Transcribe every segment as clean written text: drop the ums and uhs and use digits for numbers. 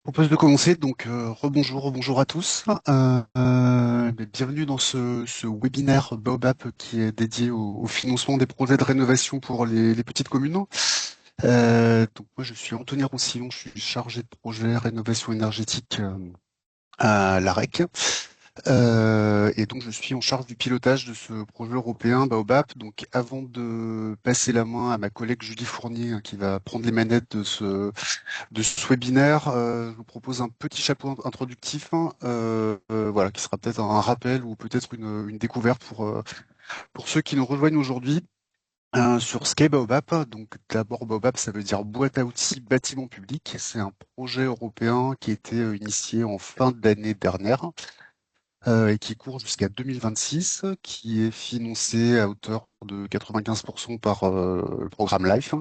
Propose de commencer, donc rebonjour à tous. Bienvenue dans ce webinaire Baobab qui est dédié au financement des projets de rénovation pour les petites communes. Donc moi je suis Anthony Roussillon, je suis chargé de projet rénovation énergétique à l'AREC. Et donc je suis en charge du pilotage de ce projet européen Baobab. Donc avant de passer la main à ma collègue Julie Fournier qui va prendre les manettes de ce webinaire, je vous propose un petit chapeau introductif, voilà, qui sera peut-être un rappel ou peut-être une découverte pour ceux qui nous rejoignent aujourd'hui sur ce qu'est Baobab. Donc d'abord, Baobab, ça veut dire boîte à outils bâtiment public. C'est un projet européen qui a été initié en fin d'année dernière et qui court jusqu'à 2026, qui est financé à hauteur de 95% par le programme LIFE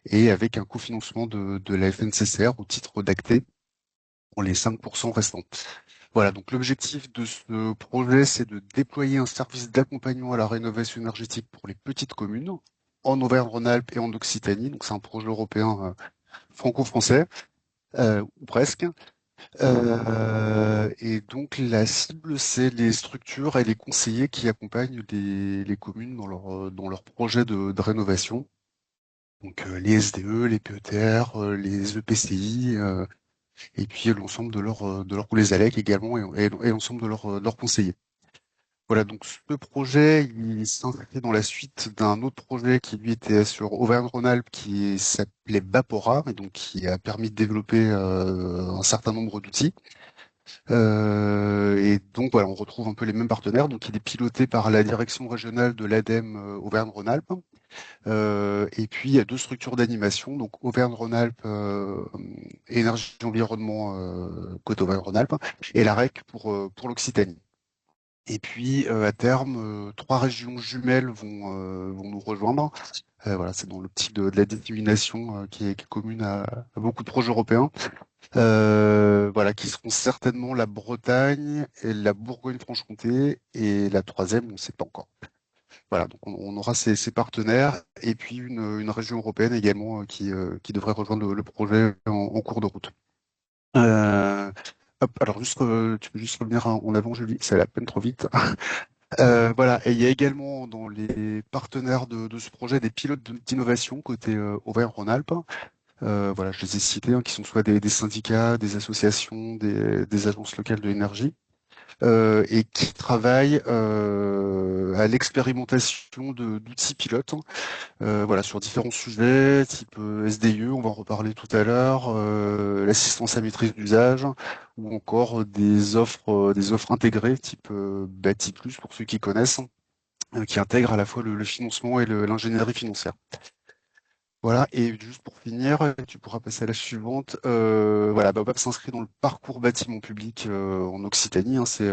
et avec un cofinancement de la FNCCR au titre d'ACTE pour les 5% restants. Voilà, donc l'objectif de ce projet, c'est de déployer un service d'accompagnement à la rénovation énergétique pour les petites communes en Auvergne-Rhône-Alpes et en Occitanie. Donc c'est un projet européen franco-français, ou presque. Et donc la cible, c'est les structures et les conseillers qui accompagnent les communes dans leur projet de rénovation. Donc les SDE, les PETR, les EPCI, et puis l'ensemble ou les ALEC également et l'ensemble de leurs conseillers. Voilà, donc ce projet, il s'inscrit dans la suite d'un autre projet qui lui était sur Auvergne-Rhône-Alpes qui s'appelait Bapora et donc qui a permis de développer un certain nombre d'outils. Et donc voilà, on retrouve un peu les mêmes partenaires. Donc il est piloté par la direction régionale de l'ADEME Auvergne-Rhône-Alpes. Et puis il y a deux structures d'animation, donc Auvergne-Rhône-Alpes Énergie Environnement côté Auvergne-Rhône-Alpes et la REC pour l'Occitanie. Et puis à terme, trois régions jumelles vont nous rejoindre. Voilà, c'est dans l'optique de la dissémination qui est commune à beaucoup de projets européens. Voilà, qui seront certainement la Bretagne et la Bourgogne-Franche-Comté et la troisième, on ne sait pas encore. Voilà, donc on aura ces partenaires et puis une région européenne également qui devrait rejoindre le projet en cours de route. Euh, hop, alors juste, tu peux juste revenir en avant, Julie, c'est à la peine trop vite. Voilà, et il y a également dans les partenaires de ce projet des pilotes d'innovation côté Auvergne-Rhône-Alpes. Voilà, je les ai cités, qui sont soit des syndicats, des associations, des agences locales de l'énergie et qui travaillent à l'expérimentation d'outils pilotes, voilà, sur différents sujets, type SDIE, on va en reparler tout à l'heure, l'assistance à maîtrise d'usage, ou encore des offres intégrées, type Bati Plus pour ceux qui connaissent, qui intègrent à la fois le financement et l'ingénierie financière. Voilà, et juste pour finir, tu pourras passer à la suivante. Voilà, Baobab s'inscrit dans le parcours bâtiment public en Occitanie. C'est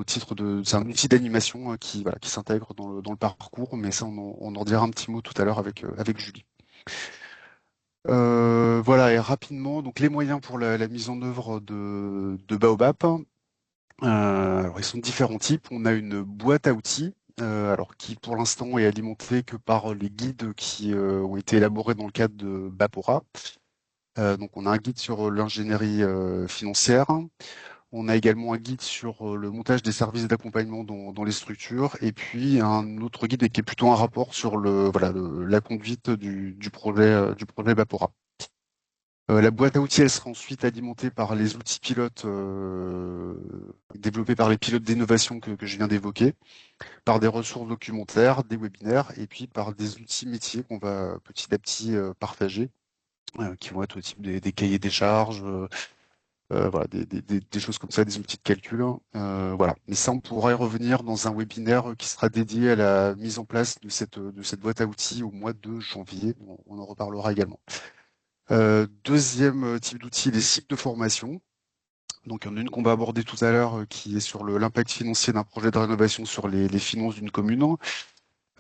c'est un outil d'animation voilà, qui s'intègre dans le parcours, mais ça, on en dira un petit mot tout à l'heure avec Julie. Voilà, et rapidement, donc les moyens pour la mise en œuvre de Baobab. Alors, ils sont de différents types. On a une boîte à outils, alors qui pour l'instant est alimentée que par les guides qui ont été élaborés dans le cadre de Bapora. Donc on a un guide sur l'ingénierie financière. On a également un guide sur le montage des services d'accompagnement dans les structures, et puis un autre guide qui est plutôt un rapport sur la conduite du projet Bapora. La boîte à outils, elle sera ensuite alimentée par les outils pilotes développés par les pilotes d'innovation que je viens d'évoquer, par des ressources documentaires, des webinaires, et puis par des outils métiers qu'on va petit à petit partager, qui vont être au type des cahiers des charges, voilà, des choses comme ça, des outils de calcul, hein. Voilà. Mais ça, on pourra y revenir dans un webinaire qui sera dédié à la mise en place de cette boîte à outils au mois de janvier. On en reparlera également. Deuxième type d'outil, les cycles de formation. Donc, il y en a une qu'on va aborder tout à l'heure qui est sur l'impact financier d'un projet de rénovation sur les finances d'une commune.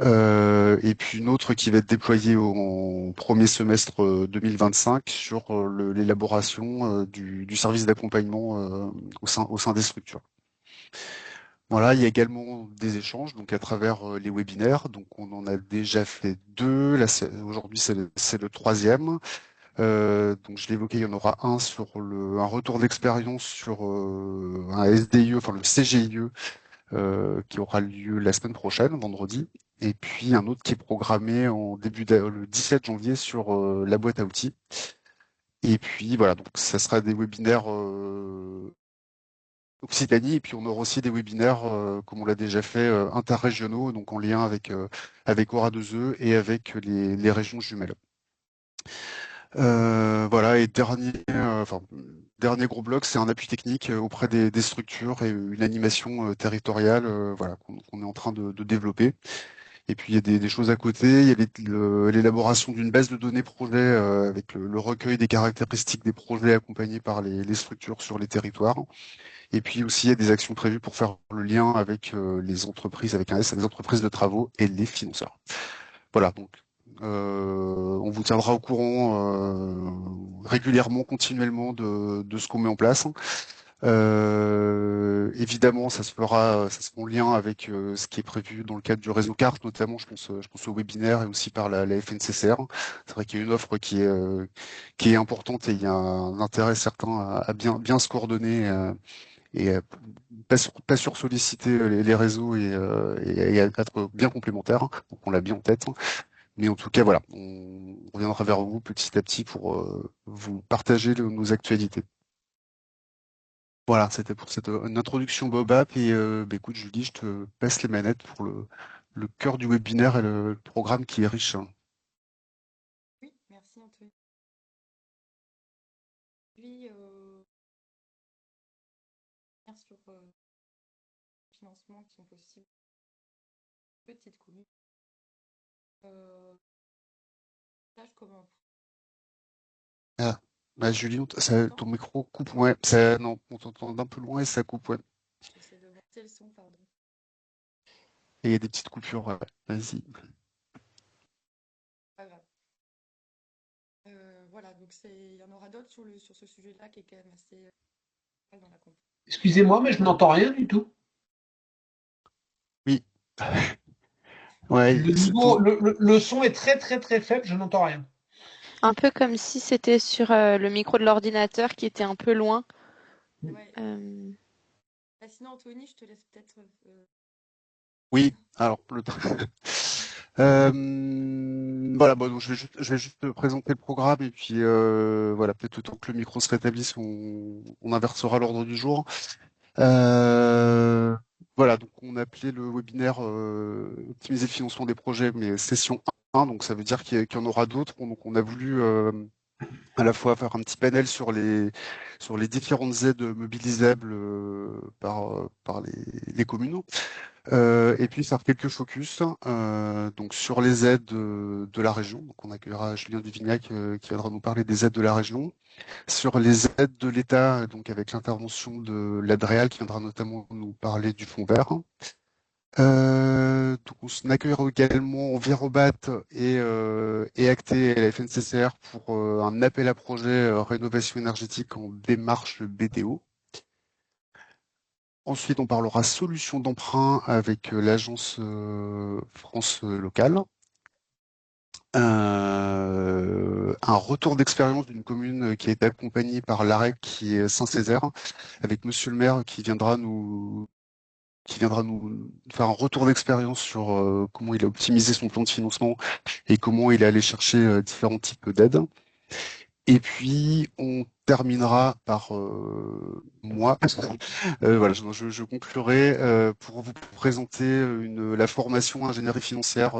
Et puis une autre qui va être déployée au premier semestre 2025 sur l'élaboration du service d'accompagnement au sein des structures. Voilà, il y a également des échanges donc à travers les webinaires. Donc on en a déjà fait deux. Là, aujourd'hui, c'est le troisième. Donc je l'ai évoqué, il y en aura un sur un retour d'expérience sur un SDIE, enfin le CGIE, qui aura lieu la semaine prochaine, vendredi. Et puis un autre qui est programmé le 17 janvier sur la boîte à outils. Et puis voilà, donc ça sera des webinaires Occitanie, et puis on aura aussi des webinaires, comme on l'a déjà fait, interrégionaux, donc en lien avec Aura2E et avec les régions jumelles. Voilà, et dernier gros bloc, c'est un appui technique auprès des structures et une animation territoriale, voilà, qu'on est en train de développer. Et puis il y a des choses à côté, il y a l'élaboration d'une base de données projet avec le recueil des caractéristiques des projets accompagnés par les structures sur les territoires. Et puis aussi il y a des actions prévues pour faire le lien avec les entreprises, avec un S, les entreprises de travaux et les financeurs. Voilà, donc on vous tiendra au courant régulièrement, continuellement de ce qu'on met en place. Évidemment, ça se fera en lien avec ce qui est prévu dans le cadre du réseau carte, notamment, je pense au webinaire et aussi par la FNCCR. C'est vrai qu'il y a une offre qui est importante et il y a un intérêt certain à bien se coordonner et pas sur solliciter les réseaux et à être bien complémentaires. Donc on l'a bien en tête. Mais en tout cas, voilà, on reviendra vers vous petit à petit pour vous partager nos actualités. Voilà, c'était pour cette une introduction Bobap et écoute Julie, je te passe les manettes pour le cœur du webinaire et le programme qui est riche. Oui, merci Anthony. Oui, sur les financements qui sont possibles. Petite commune. Euh, là, je commence. Ah, bah Julie, T'entends? ton micro coupe, ouais, ça, non, on t'entend d'un peu loin et ça coupe, ouais. J'essaie de monter le son, pardon. Et il y a des petites coupures, ouais. Vas-y. Pas grave. Voilà, donc il y en aura d'autres sur ce sujet-là qui est quand même assez dans la compte. Excusez-moi, mais je n'entends rien du tout. Oui, ouais, Le niveau, le son est très très très faible, je n'entends rien. Un peu comme si c'était sur le micro de l'ordinateur qui était un peu loin. Ouais. Euh, Bah, sinon, Anthony, je te laisse peut-être. oui, alors le voilà, bon, donc je vais juste présenter le programme et puis voilà, peut-être le temps que le micro se rétablisse, on inversera l'ordre du jour. Euh, voilà, donc on appelait le webinaire Optimiser le financement des projets, mais session 1, donc ça veut dire qu'il y en aura d'autres. Donc on a voulu à la fois faire un petit panel sur les différentes aides mobilisables par les communes, et puis faire quelques focus donc sur les aides de la région. Donc on accueillera Julien Duvignac qui viendra nous parler des aides de la région, sur les aides de l'État, donc avec l'intervention de l'ADREAL qui viendra notamment nous parler du fonds vert. Donc on accueillera également Envirobat et Acté et la FNCCR pour un appel à projet rénovation énergétique en démarche BTO. Ensuite, on parlera solutions d'emprunt avec l'agence France locale. Un retour d'expérience d'une commune qui a été accompagnée par l'AREC qui est Saint-Césaire, avec Monsieur le maire qui viendra nous faire un retour d'expérience sur comment il a optimisé son plan de financement et comment il est allé chercher différents types d'aides. Et puis on terminera par moi. Voilà, je conclurai pour vous présenter la formation ingénierie financière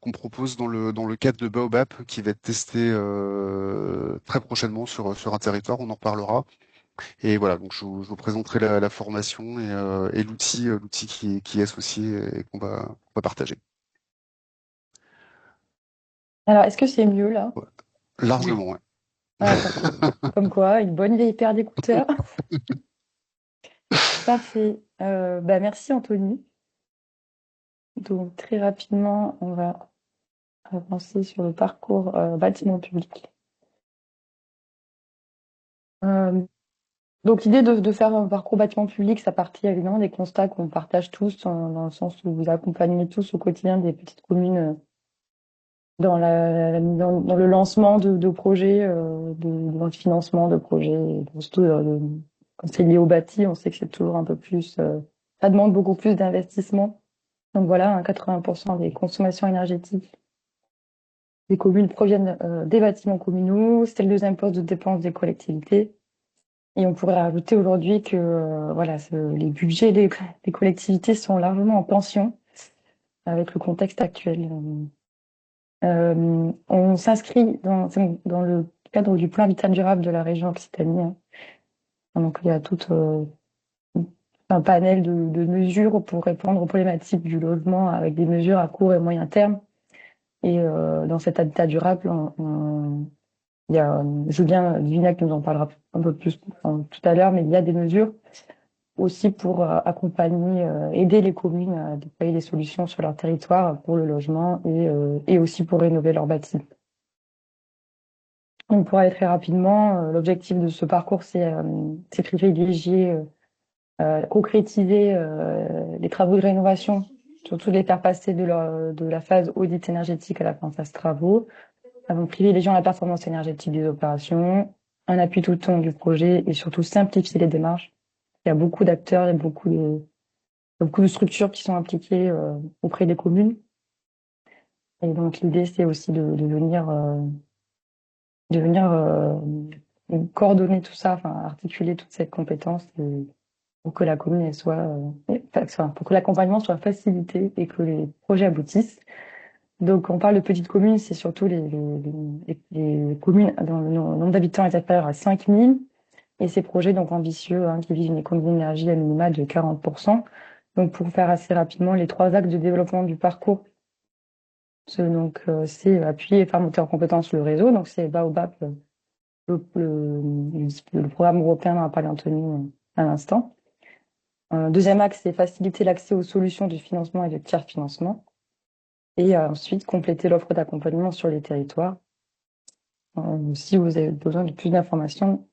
qu'on propose dans le cadre de Baobab qui va être testé très prochainement sur un territoire. On en reparlera. Et voilà, donc je vous présenterai la formation et l'outil qui est associé et qu'on va partager. Alors, est-ce que c'est mieux là? Ouais. Oui. Largement, ouais. Ah, parfait. Comme quoi, une bonne vieille paire d'écouteurs. Parfait. Bah, merci Anthony. Donc, très rapidement, on va avancer sur le parcours bâtiment public. Euh, donc, l'idée de faire un parcours bâtiment public, ça partit évidemment des constats qu'on partage tous, dans le sens où vous accompagnez tous au quotidien des petites communes dans le lancement de projets, dans le financement de projets, et surtout quand c'est lié au bâti, on sait que c'est toujours un peu plus, ça demande beaucoup plus d'investissement. Donc voilà, 80% des consommations énergétiques des communes proviennent des bâtiments communaux. C'est le deuxième poste de dépense des collectivités. Et on pourrait rajouter aujourd'hui que voilà, les budgets des collectivités sont largement en tension avec le contexte actuel. On s'inscrit dans le cadre du plan Habitat durable de la région Occitanie, hein. Donc il y a tout un panel de mesures pour répondre aux problématiques du logement avec des mesures à court et moyen terme. Et dans cet habitat durable, il y a Julien Vignac nous en parlera un peu plus tout à l'heure, mais il y a des mesures aussi pour accompagner, aider les communes à déployer des solutions sur leur territoire pour le logement et aussi pour rénover leurs bâtiments. Donc pour aller très rapidement, l'objectif de ce parcours, c'est privilégier, concrétiser les travaux de rénovation, surtout les faire passer de la phase audit énergétique à la phase travaux. Privilégiant la performance énergétique des opérations, un appui tout le long du projet et surtout simplifier les démarches. Il y a beaucoup d'acteurs et beaucoup de structures qui sont impliquées auprès des communes. Et donc l'idée, c'est aussi de venir coordonner tout ça, enfin articuler toute cette compétence pour que la commune elle pour que l'accompagnement soit facilité et que les projets aboutissent. Donc, on parle de petites communes, c'est surtout les communes dont le nombre d'habitants est inférieur à 5000 et ces projets donc ambitieux hein, qui visent une économie d'énergie à minima de 40%. Donc, pour faire assez rapidement les 3 axes de développement du parcours, c'est appuyer et faire monter en compétence le réseau. Donc, c'est Baobab, le programme européen dont a parlé Anthony à l'instant. Deuxième axe, c'est faciliter l'accès aux solutions de financement et de tiers financement. Et ensuite, compléter l'offre d'accompagnement sur les territoires. Si vous avez besoin de plus d'informations,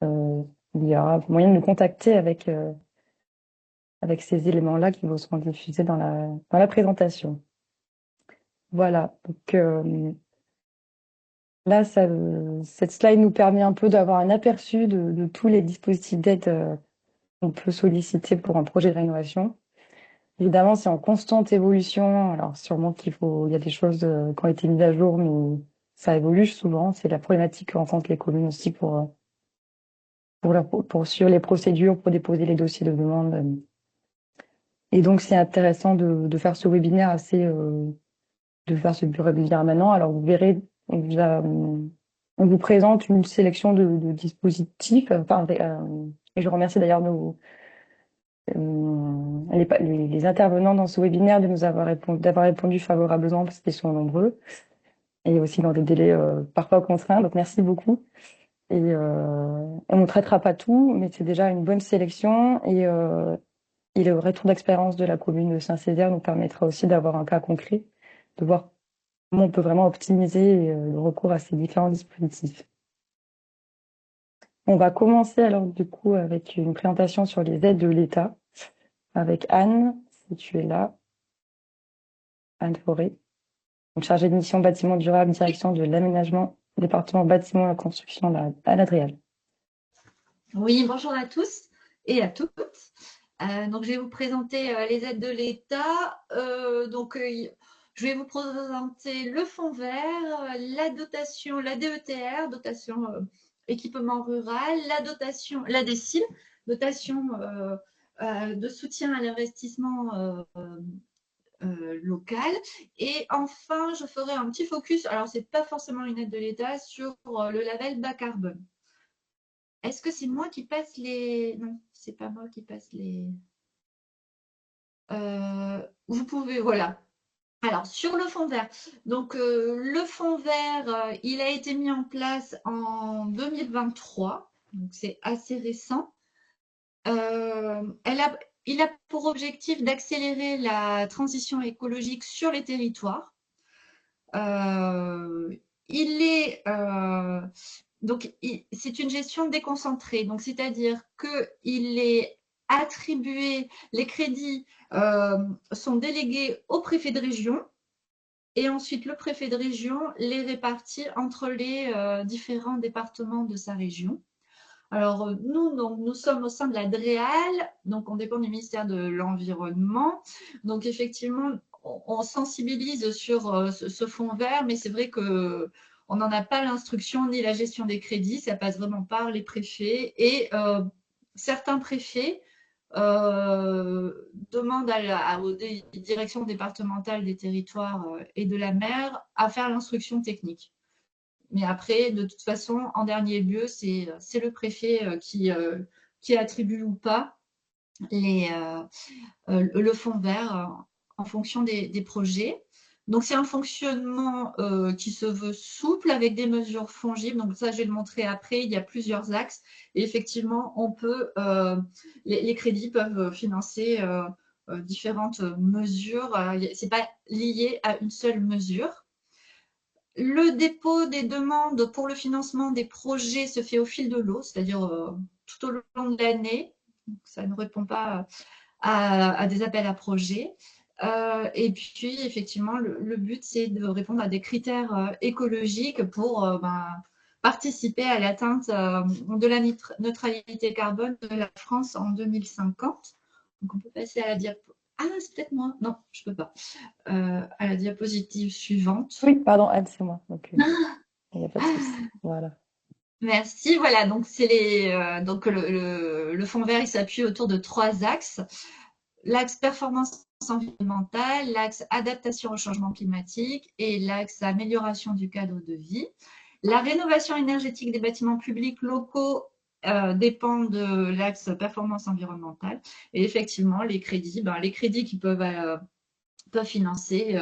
il y aura moyen de nous contacter avec ces éléments-là qui vous seront diffusés dans la présentation. Voilà. Donc là, cette slide nous permet un peu d'avoir un aperçu de tous les dispositifs d'aide qu'on peut solliciter pour un projet de rénovation. Évidemment, c'est en constante évolution. Alors, sûrement il y a des choses qui ont été mises à jour, mais ça évolue souvent. C'est la problématique que rencontrent les communes aussi pour suivre les procédures, pour déposer les dossiers de demande. Et donc, c'est intéressant de faire ce webinaire de faire ce webinaire maintenant. Alors, vous verrez, on vous présente une sélection de dispositifs. Et je remercie d'ailleurs les intervenants dans ce webinaire d'avoir répondu favorablement parce qu'ils sont nombreux et aussi dans des délais parfois contraints. Donc merci beaucoup. Et on ne traitera pas tout, mais c'est déjà une bonne sélection et le retour d'expérience de la commune de Saint-Césaire nous permettra aussi d'avoir un cas concret, de voir comment on peut vraiment optimiser le recours à ces différents dispositifs. On va commencer alors du coup avec une présentation sur les aides de l'État avec Anne, si tu es là. Anne Forêt, chargée de mission bâtiment durable, direction de l'aménagement, département bâtiment et la construction à l'Adrial. Oui, bonjour à tous et à toutes. Donc, je vais vous présenter les aides de l'État. Je vais vous présenter le fonds vert, la dotation, la DETR, dotation équipement rural, la DECIL, dotation de soutien à l'investissement local. Et enfin, je ferai un petit focus, alors c'est pas forcément une aide de l'État, sur le label bas carbone. Est-ce que c'est moi qui passe les... Non, c'est pas moi qui passe les... vous pouvez, voilà. Alors, sur le fonds vert. Donc, le fonds vert, il a été mis en place en 2023. Donc, c'est assez récent. Il a pour objectif d'accélérer la transition écologique sur les territoires. C'est une gestion déconcentrée, donc c'est-à-dire qu'il est attribué, les crédits sont délégués au préfet de région et ensuite le préfet de région les répartit entre les différents départements de sa région. Alors, nous sommes au sein de la DREAL, donc on dépend du ministère de l'Environnement. Donc, effectivement, on sensibilise sur ce fonds vert, mais c'est vrai que on n'en a pas l'instruction ni la gestion des crédits, ça passe vraiment par les préfets. Et certains préfets demandent aux directions départementales des territoires et de la mer à faire l'instruction technique. Mais après, de toute façon, en dernier lieu, c'est le préfet qui attribue ou pas le fonds vert en fonction des projets. Donc, c'est un fonctionnement qui se veut souple avec des mesures fongibles. Donc, ça, je vais le montrer après. Il y a plusieurs axes. Et effectivement, les crédits peuvent financer différentes mesures. Ce n'est pas lié à une seule mesure. Le dépôt des demandes pour le financement des projets se fait au fil de l'eau, c'est-à-dire tout au long de l'année. Ça ne répond pas à des appels à projets. Et puis, effectivement, le but, c'est de répondre à des critères écologiques pour participer à l'atteinte de la neutralité carbone de la France en 2050. Donc, on peut passer à la diapositive. Ah, c'est peut-être moi. Non, je ne peux pas. À la diapositive suivante. Oui, pardon, Anne, c'est moi. Donc, il n'y a pas de souci. Voilà. Merci. Voilà, donc donc le fonds vert, il s'appuie autour de 3 axes. L'axe performance environnementale, l'axe adaptation au changement climatique et l'axe amélioration du cadre de vie. La rénovation énergétique des bâtiments publics locaux dépend de l'axe performance environnementale. Et effectivement, les crédits qui peuvent financer,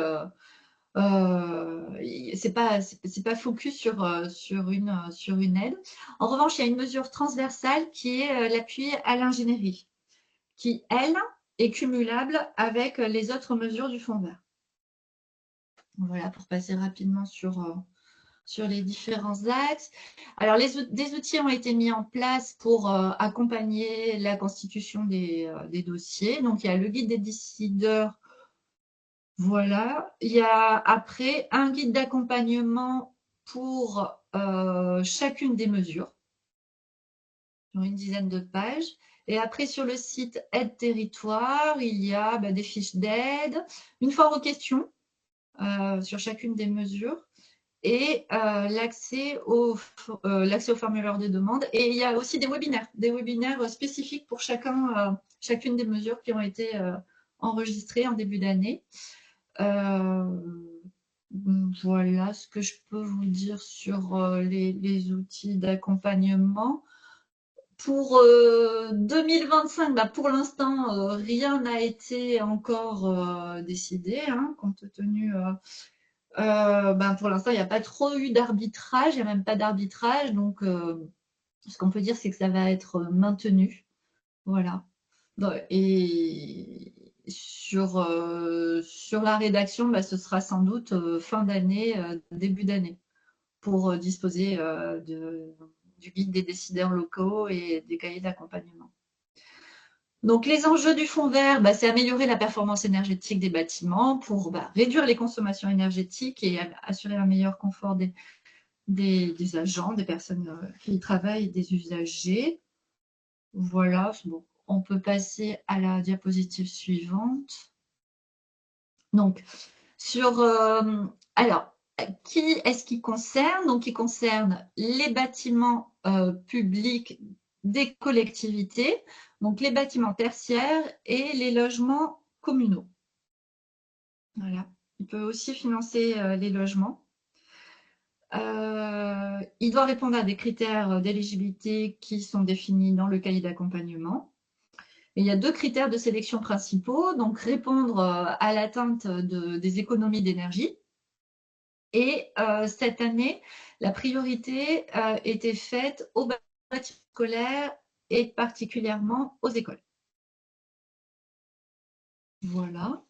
c'est pas focus sur une aide. En revanche, il y a une mesure transversale qui est l'appui à l'ingénierie, qui, elle, est cumulable avec les autres mesures du fonds vert. Voilà, pour passer rapidement sur les différents axes. Alors, des outils ont été mis en place pour accompagner la constitution des dossiers. Donc, il y a le guide des décideurs. Voilà. Il y a après un guide d'accompagnement pour chacune des mesures, sur une dizaine de pages. Et après, sur le site Aide Territoire, il y a des fiches d'aide, une foire aux questions sur chacune des mesures et l'accès au formulaire de demande. Et il y a aussi des webinaires spécifiques pour chacune des mesures qui ont été enregistrées en début d'année. Voilà ce que je peux vous dire sur les outils d'accompagnement. Pour 2025, pour l'instant, rien n'a été encore décidé, compte tenu. Pour l'instant, il n'y a pas trop eu d'arbitrage, il n'y a même pas d'arbitrage. Donc, ce qu'on peut dire, c'est que ça va être maintenu. Voilà. Et sur la rédaction, ce sera sans doute fin d'année, début d'année, pour disposer du guide des décideurs locaux et des cahiers d'accompagnement. Donc, les enjeux du fonds vert, c'est améliorer la performance énergétique des bâtiments pour réduire les consommations énergétiques et assurer un meilleur confort des agents, des personnes qui y travaillent, des usagers. Voilà, bon. On peut passer à la diapositive suivante. Donc, alors, qui est-ce qui concerne? Donc, il concerne les bâtiments publics des collectivités, donc les bâtiments tertiaires et les logements communaux. Voilà. Il peut aussi financer les logements. Il doit répondre à des critères d'éligibilité qui sont définis dans le cahier d'accompagnement. Et il y a 2 critères de sélection principaux, donc répondre à l'atteinte des économies d'énergie. Et cette année, la priorité était faite aux bâtiments scolaires et particulièrement aux écoles. Voilà.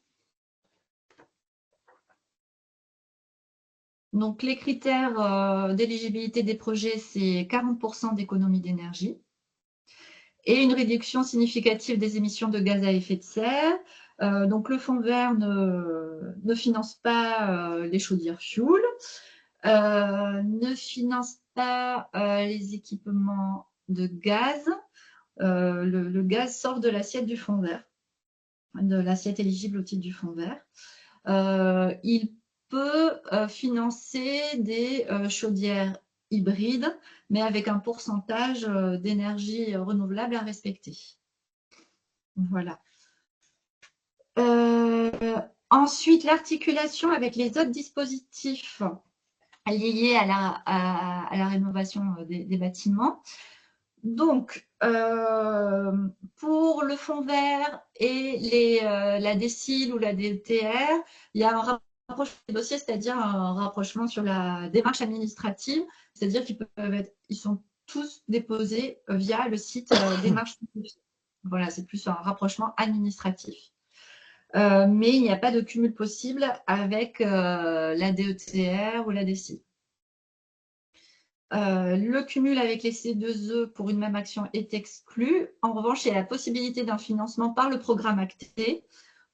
Donc les critères d'éligibilité des projets, c'est 40% d'économie d'énergie et une réduction significative des émissions de gaz à effet de serre, Donc le fonds vert ne finance pas les chaudières fuel, ne finance pas les équipements de gaz. Le gaz sort de l'assiette du fonds vert, de l'assiette éligible au titre du fonds vert. Il peut financer des chaudières hybrides, mais avec un pourcentage d'énergie renouvelable à respecter. Voilà. Ensuite, l'articulation avec les autres dispositifs liés à la rénovation des bâtiments. Donc, pour le fonds vert et la DSIL ou la DETR, il y a un rapprochement des dossiers, c'est-à-dire un rapprochement sur la démarche administrative, c'est-à-dire ils sont tous déposés via le site démarche. Voilà, c'est plus un rapprochement administratif. Mais il n'y a pas de cumul possible avec la DETR ou la DSIL. Le cumul avec les C2E pour une même action est exclu. En revanche, il y a la possibilité d'un financement par le programme acté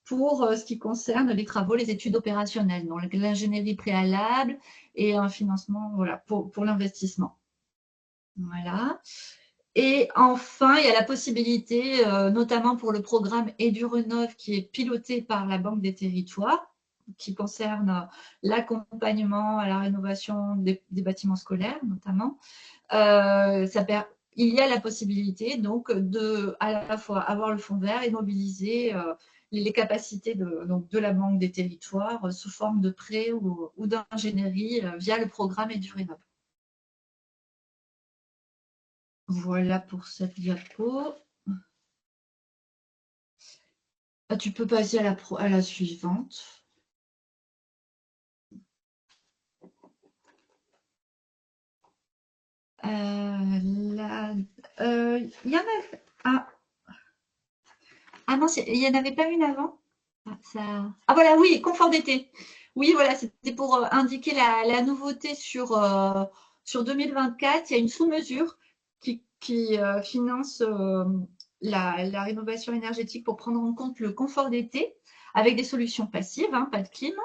pour ce qui concerne les travaux, les études opérationnelles, donc l'ingénierie préalable et un financement voilà, pour l'investissement. Voilà. Et enfin, il y a la possibilité, notamment pour le programme EduRenov, qui est piloté par la Banque des Territoires, qui concerne l'accompagnement à la rénovation des bâtiments scolaires, notamment. Il y a la possibilité donc de à la fois avoir le fonds vert et mobiliser les capacités de la Banque des Territoires sous forme de prêt ou d'ingénierie via le programme EduRenov. Voilà pour cette diapo. Tu peux passer à la suivante. Il y en a. Ah non, il n'y en avait pas une avant. Ah voilà, oui, confort d'été. Oui, voilà, c'était pour indiquer la nouveauté sur 2024. Il y a une sous-mesure qui finance la rénovation énergétique pour prendre en compte le confort d'été avec des solutions passives, hein, pas de clim.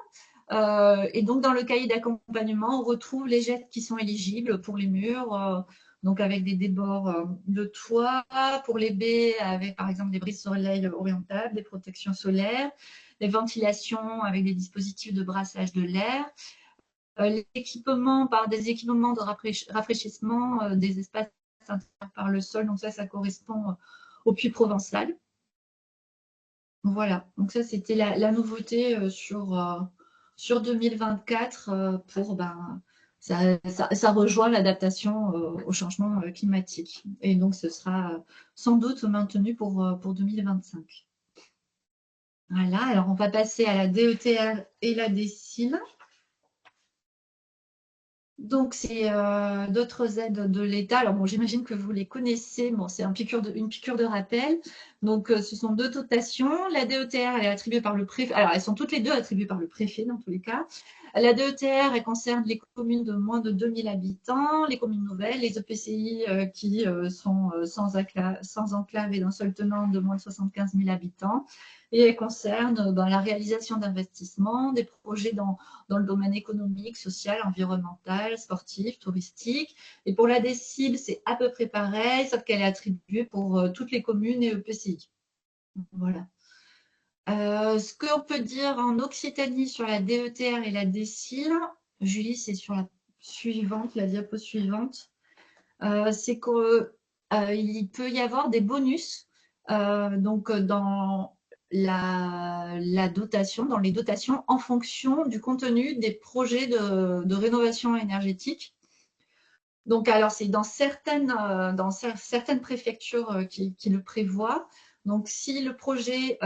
Et donc, dans le cahier d'accompagnement, on retrouve les gestes qui sont éligibles pour les murs, donc avec des débords de toit, pour les baies, avec par exemple des brises soleil orientables, des protections solaires, les ventilations avec des dispositifs de brassage de l'air, l'équipement par des équipements de rafraîchissement des espaces intérieurs par le sol. Donc ça correspond au puits provençal. Voilà, donc ça c'était la nouveauté sur 2024 pour ça rejoint l'adaptation au changement climatique. Et donc ce sera sans doute maintenu pour 2025. Voilà, alors on va passer à la DETR et la DSIL. Donc, c'est d'autres aides de l'État. Alors, bon, j'imagine que vous les connaissez. Bon, c'est une piqûre de rappel. Donc, ce sont deux dotations. La DETR, elle est attribuée par le préfet. Alors, elles sont toutes les deux attribuées par le préfet, dans tous les cas. La DETR, elle concerne les communes de moins de 2000 habitants, les communes nouvelles, les EPCI qui sont sans enclave et d'un seul tenant de moins de 75 000 habitants. Et elle concerne la réalisation d'investissements, des projets dans le domaine économique, social, environnemental, sportif, touristique. Et pour la DSIL, c'est à peu près pareil, sauf qu'elle est attribuée pour toutes les communes et EPCI. Voilà. Ce qu'on peut dire en Occitanie sur la DETR et la DSIL, Julie, c'est sur la suivante, la diapo suivante, c'est qu'il peut y avoir des bonus donc dans la dotation, dans les dotations en fonction du contenu des projets de rénovation énergétique. Donc, alors, c'est dans certaines préfectures qui le prévoient. Donc, si le projet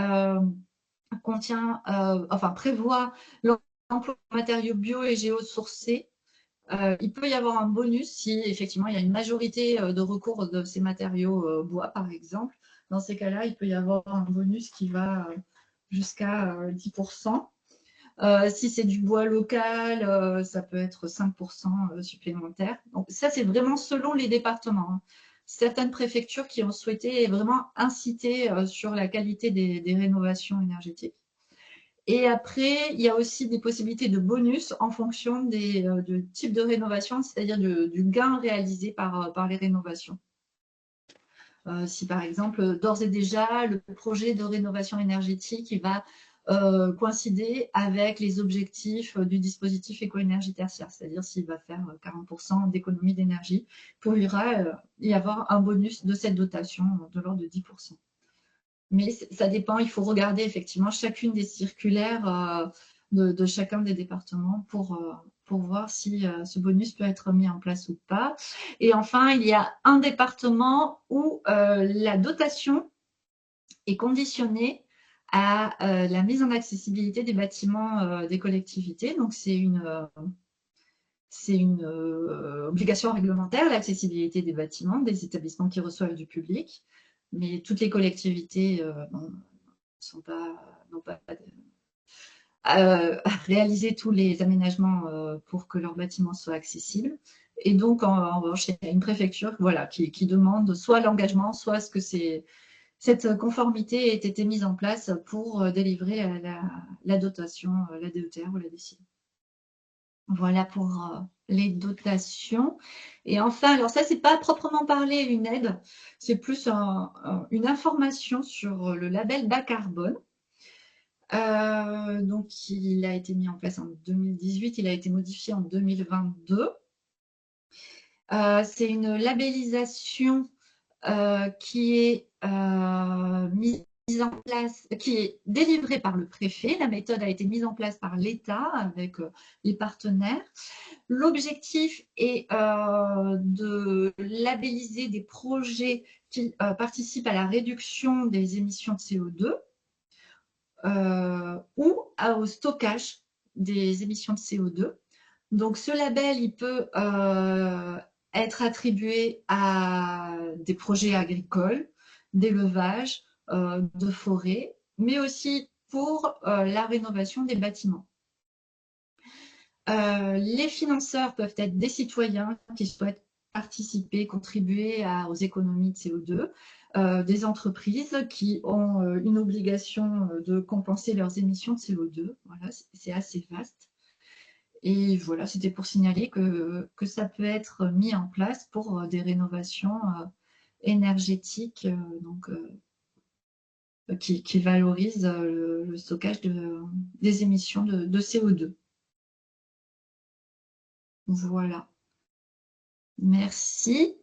prévoit l'emploi de matériaux bio et géosourcés, il peut y avoir un bonus si effectivement il y a une majorité de recours de ces matériaux bois, par exemple. Dans ces cas-là, il peut y avoir un bonus qui va jusqu'à 10%. Si c'est du bois local, ça peut être 5% supplémentaire. Donc ça, c'est vraiment selon les départements. Hein. certaines préfectures qui ont souhaité vraiment inciter sur la qualité des rénovations énergétiques. Et après, il y a aussi des possibilités de bonus en fonction du type de rénovation, c'est-à-dire du gain réalisé par les rénovations. Si par exemple, d'ores et déjà, le projet de rénovation énergétique il va coïncider avec les objectifs du dispositif éco-énergie tertiaire, c'est-à-dire s'il va faire 40% d'économie d'énergie, il pourra y avoir un bonus de cette dotation de l'ordre de 10%. Mais ça dépend, il faut regarder effectivement chacune des circulaires de chacun des départements pour voir si ce bonus peut être mis en place ou pas. Et enfin, il y a un département où la dotation est conditionnée à la mise en accessibilité des bâtiments des collectivités. Donc, c'est une obligation réglementaire, l'accessibilité des bâtiments, des établissements qui reçoivent du public. Mais toutes les collectivités n'ont pas réalisé tous les aménagements pour que leurs bâtiments soient accessibles. Et donc, en revanche, il y a une préfecture voilà, qui demande soit l'engagement, soit ce que cette conformité ait été mise en place pour délivrer la dotation, la DETR ou la DSIL. Voilà pour les dotations. Et enfin, alors ça, c'est pas proprement parler une aide, c'est plus une information sur le label bas carbone. Donc, il a été mis en place en 2018, il a été modifié en 2022. C'est une labellisation qui est mise en place, qui est délivrée par le préfet. La méthode a été mise en place par l'État avec les partenaires. L'objectif est de labelliser des projets qui participent à la réduction des émissions de CO2 ou au stockage des émissions de CO2. Donc, ce label, il peut être attribué à des projets agricoles, d'élevage, de forêt, mais aussi pour la rénovation des bâtiments. Les financeurs peuvent être des citoyens qui souhaitent participer, contribuer aux économies de CO2, des entreprises qui ont une obligation de compenser leurs émissions de CO2. Voilà, c'est assez vaste. Et voilà, c'était pour signaler que ça peut être mis en place pour des rénovations énergétiques qui valorisent le stockage des émissions de CO2. Voilà. Merci.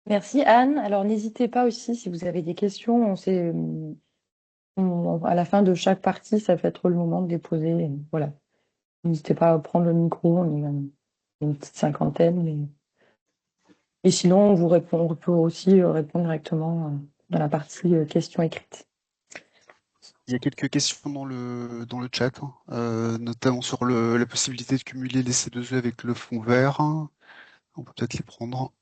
Merci Anne. Alors n'hésitez pas aussi si vous avez des questions. À la fin de chaque partie, ça peut être le moment de les poser. Voilà. N'hésitez pas à prendre le micro. On est une petite cinquantaine. Et sinon, on peut aussi répondre directement dans la partie questions écrites. Il y a quelques questions dans le chat, notamment sur la possibilité de cumuler les C2E avec le fond vert. On peut peut-être les prendre.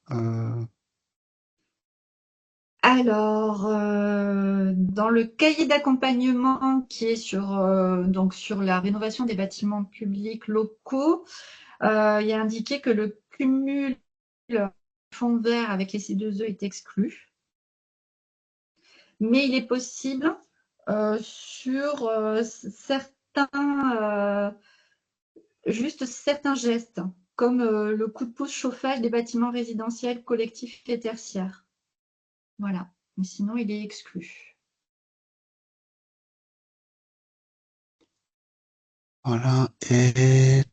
Alors, dans le cahier d'accompagnement qui est sur la rénovation des bâtiments publics locaux, il y a indiqué que le cumul fond vert avec les C2E est exclu. Mais il est possible sur certains gestes, comme le coup de pouce chauffage des bâtiments résidentiels collectifs et tertiaires. Voilà, mais sinon il est exclu. Voilà, et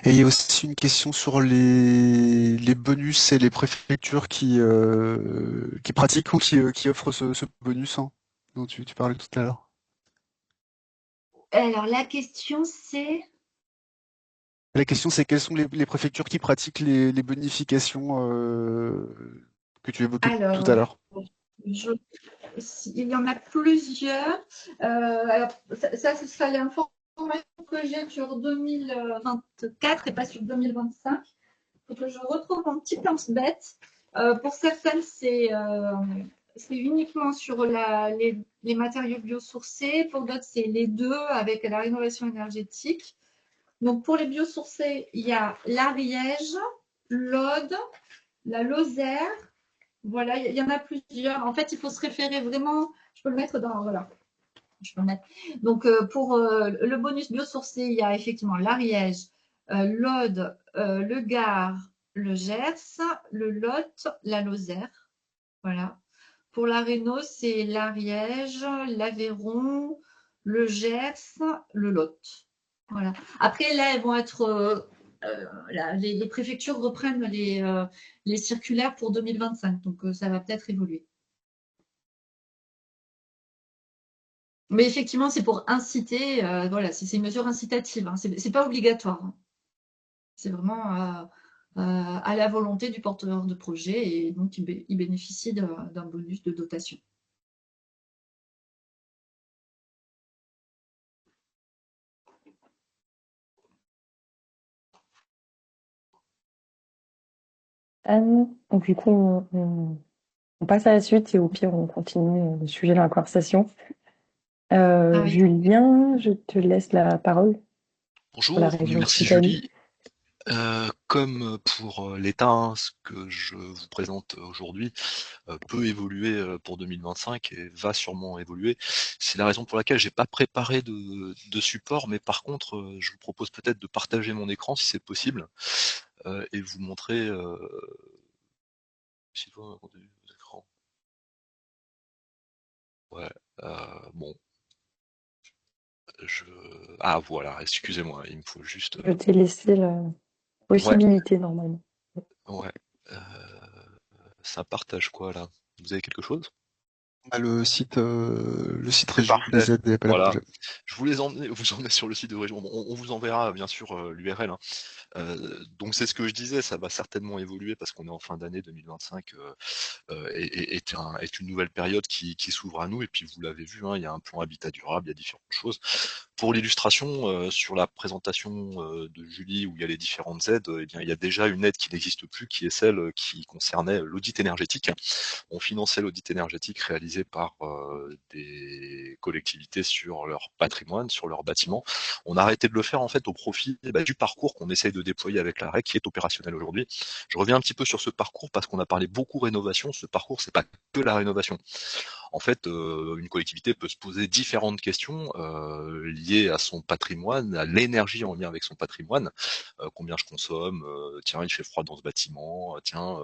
il y a aussi une question sur les bonus et les préfectures qui pratiquent ou qui offrent ce bonus dont tu parlais tout à l'heure. Alors la question c'est... La question c'est quelles sont les préfectures qui pratiquent les bonifications que tu évoquais tout à l'heure. Il y en a plusieurs. Alors, ça ce sera l'information que j'ai sur 2024 et pas sur 2025. Il faut que je retrouve mon petit plan bête. Pour certaines, c'est uniquement sur les matériaux biosourcés. Pour d'autres, c'est les deux avec la rénovation énergétique. Donc, pour les biosourcés, il y a l'Ariège, l'Aude, la Lozère. Voilà, il y en a plusieurs. En fait, il faut se référer vraiment. Je peux le mettre dans. Voilà. Je peux le mettre. Donc, pour le bonus biosourcé, il y a effectivement l'Ariège, l'Aude, le Gard, le Gers, le Lot, la Lozère. Voilà. Pour la Réno, c'est l'Ariège, l'Aveyron, le Gers, le Lot. Voilà. Après, là, elles vont être. Les préfectures reprennent les circulaires pour 2025, donc ça va peut-être évoluer. Mais effectivement, c'est pour inciter, voilà, c'est une mesure incitative, hein, c'est pas obligatoire, hein. C'est vraiment à la volonté du porteur de projet et donc il bénéficie d'un bonus de dotation. Anne, donc du coup, on passe à la suite et au pire, on continue le sujet de la conversation. Oui. Julien, je te laisse la parole pour la Bonjour, région merci Occitanie. Julie. Comme pour l'État, ce que je vous présente aujourd'hui peut évoluer pour 2025 et va sûrement évoluer. C'est la raison pour laquelle j'ai pas préparé de support, mais par contre, je vous propose peut-être de partager mon écran si c'est possible et vous montrer si vous voyez vos écrans. Ouais, bon. Ah voilà, excusez-moi, il me faut juste. Je t'ai laissé la possibilité normalement. Ouais. Ça partage quoi là? Vous avez quelque chose? On a le site C'est région parfait. des aides et appels à Voilà. projets. Je vous emmener sur le site de région. Bon, on vous enverra bien sûr l'URL, hein. Donc c'est ce que je disais, ça va certainement évoluer parce qu'on est en fin d'année 2025 est une nouvelle période qui s'ouvre à nous. Et puis vous l'avez vu, hein, il y a un plan habitat durable, il y a différentes choses. Pour l'illustration, sur la présentation de Julie où il y a les différentes aides, eh bien, il y a déjà une aide qui n'existe plus, qui est celle qui concernait l'audit énergétique. On finançait l'audit énergétique réalisé par des collectivités sur leur patrimoine, sur leurs bâtiments. On a arrêté de le faire en fait au profit du parcours qu'on essaye de déployer avec la REC qui est opérationnel aujourd'hui. Je reviens un petit peu sur ce parcours parce qu'on a parlé beaucoup rénovation. Ce parcours, c'est pas que la rénovation. En fait, une collectivité peut se poser différentes questions liées à son patrimoine, à l'énergie en lien avec son patrimoine. Combien je consomme, tiens, il fait froid dans ce bâtiment, tiens,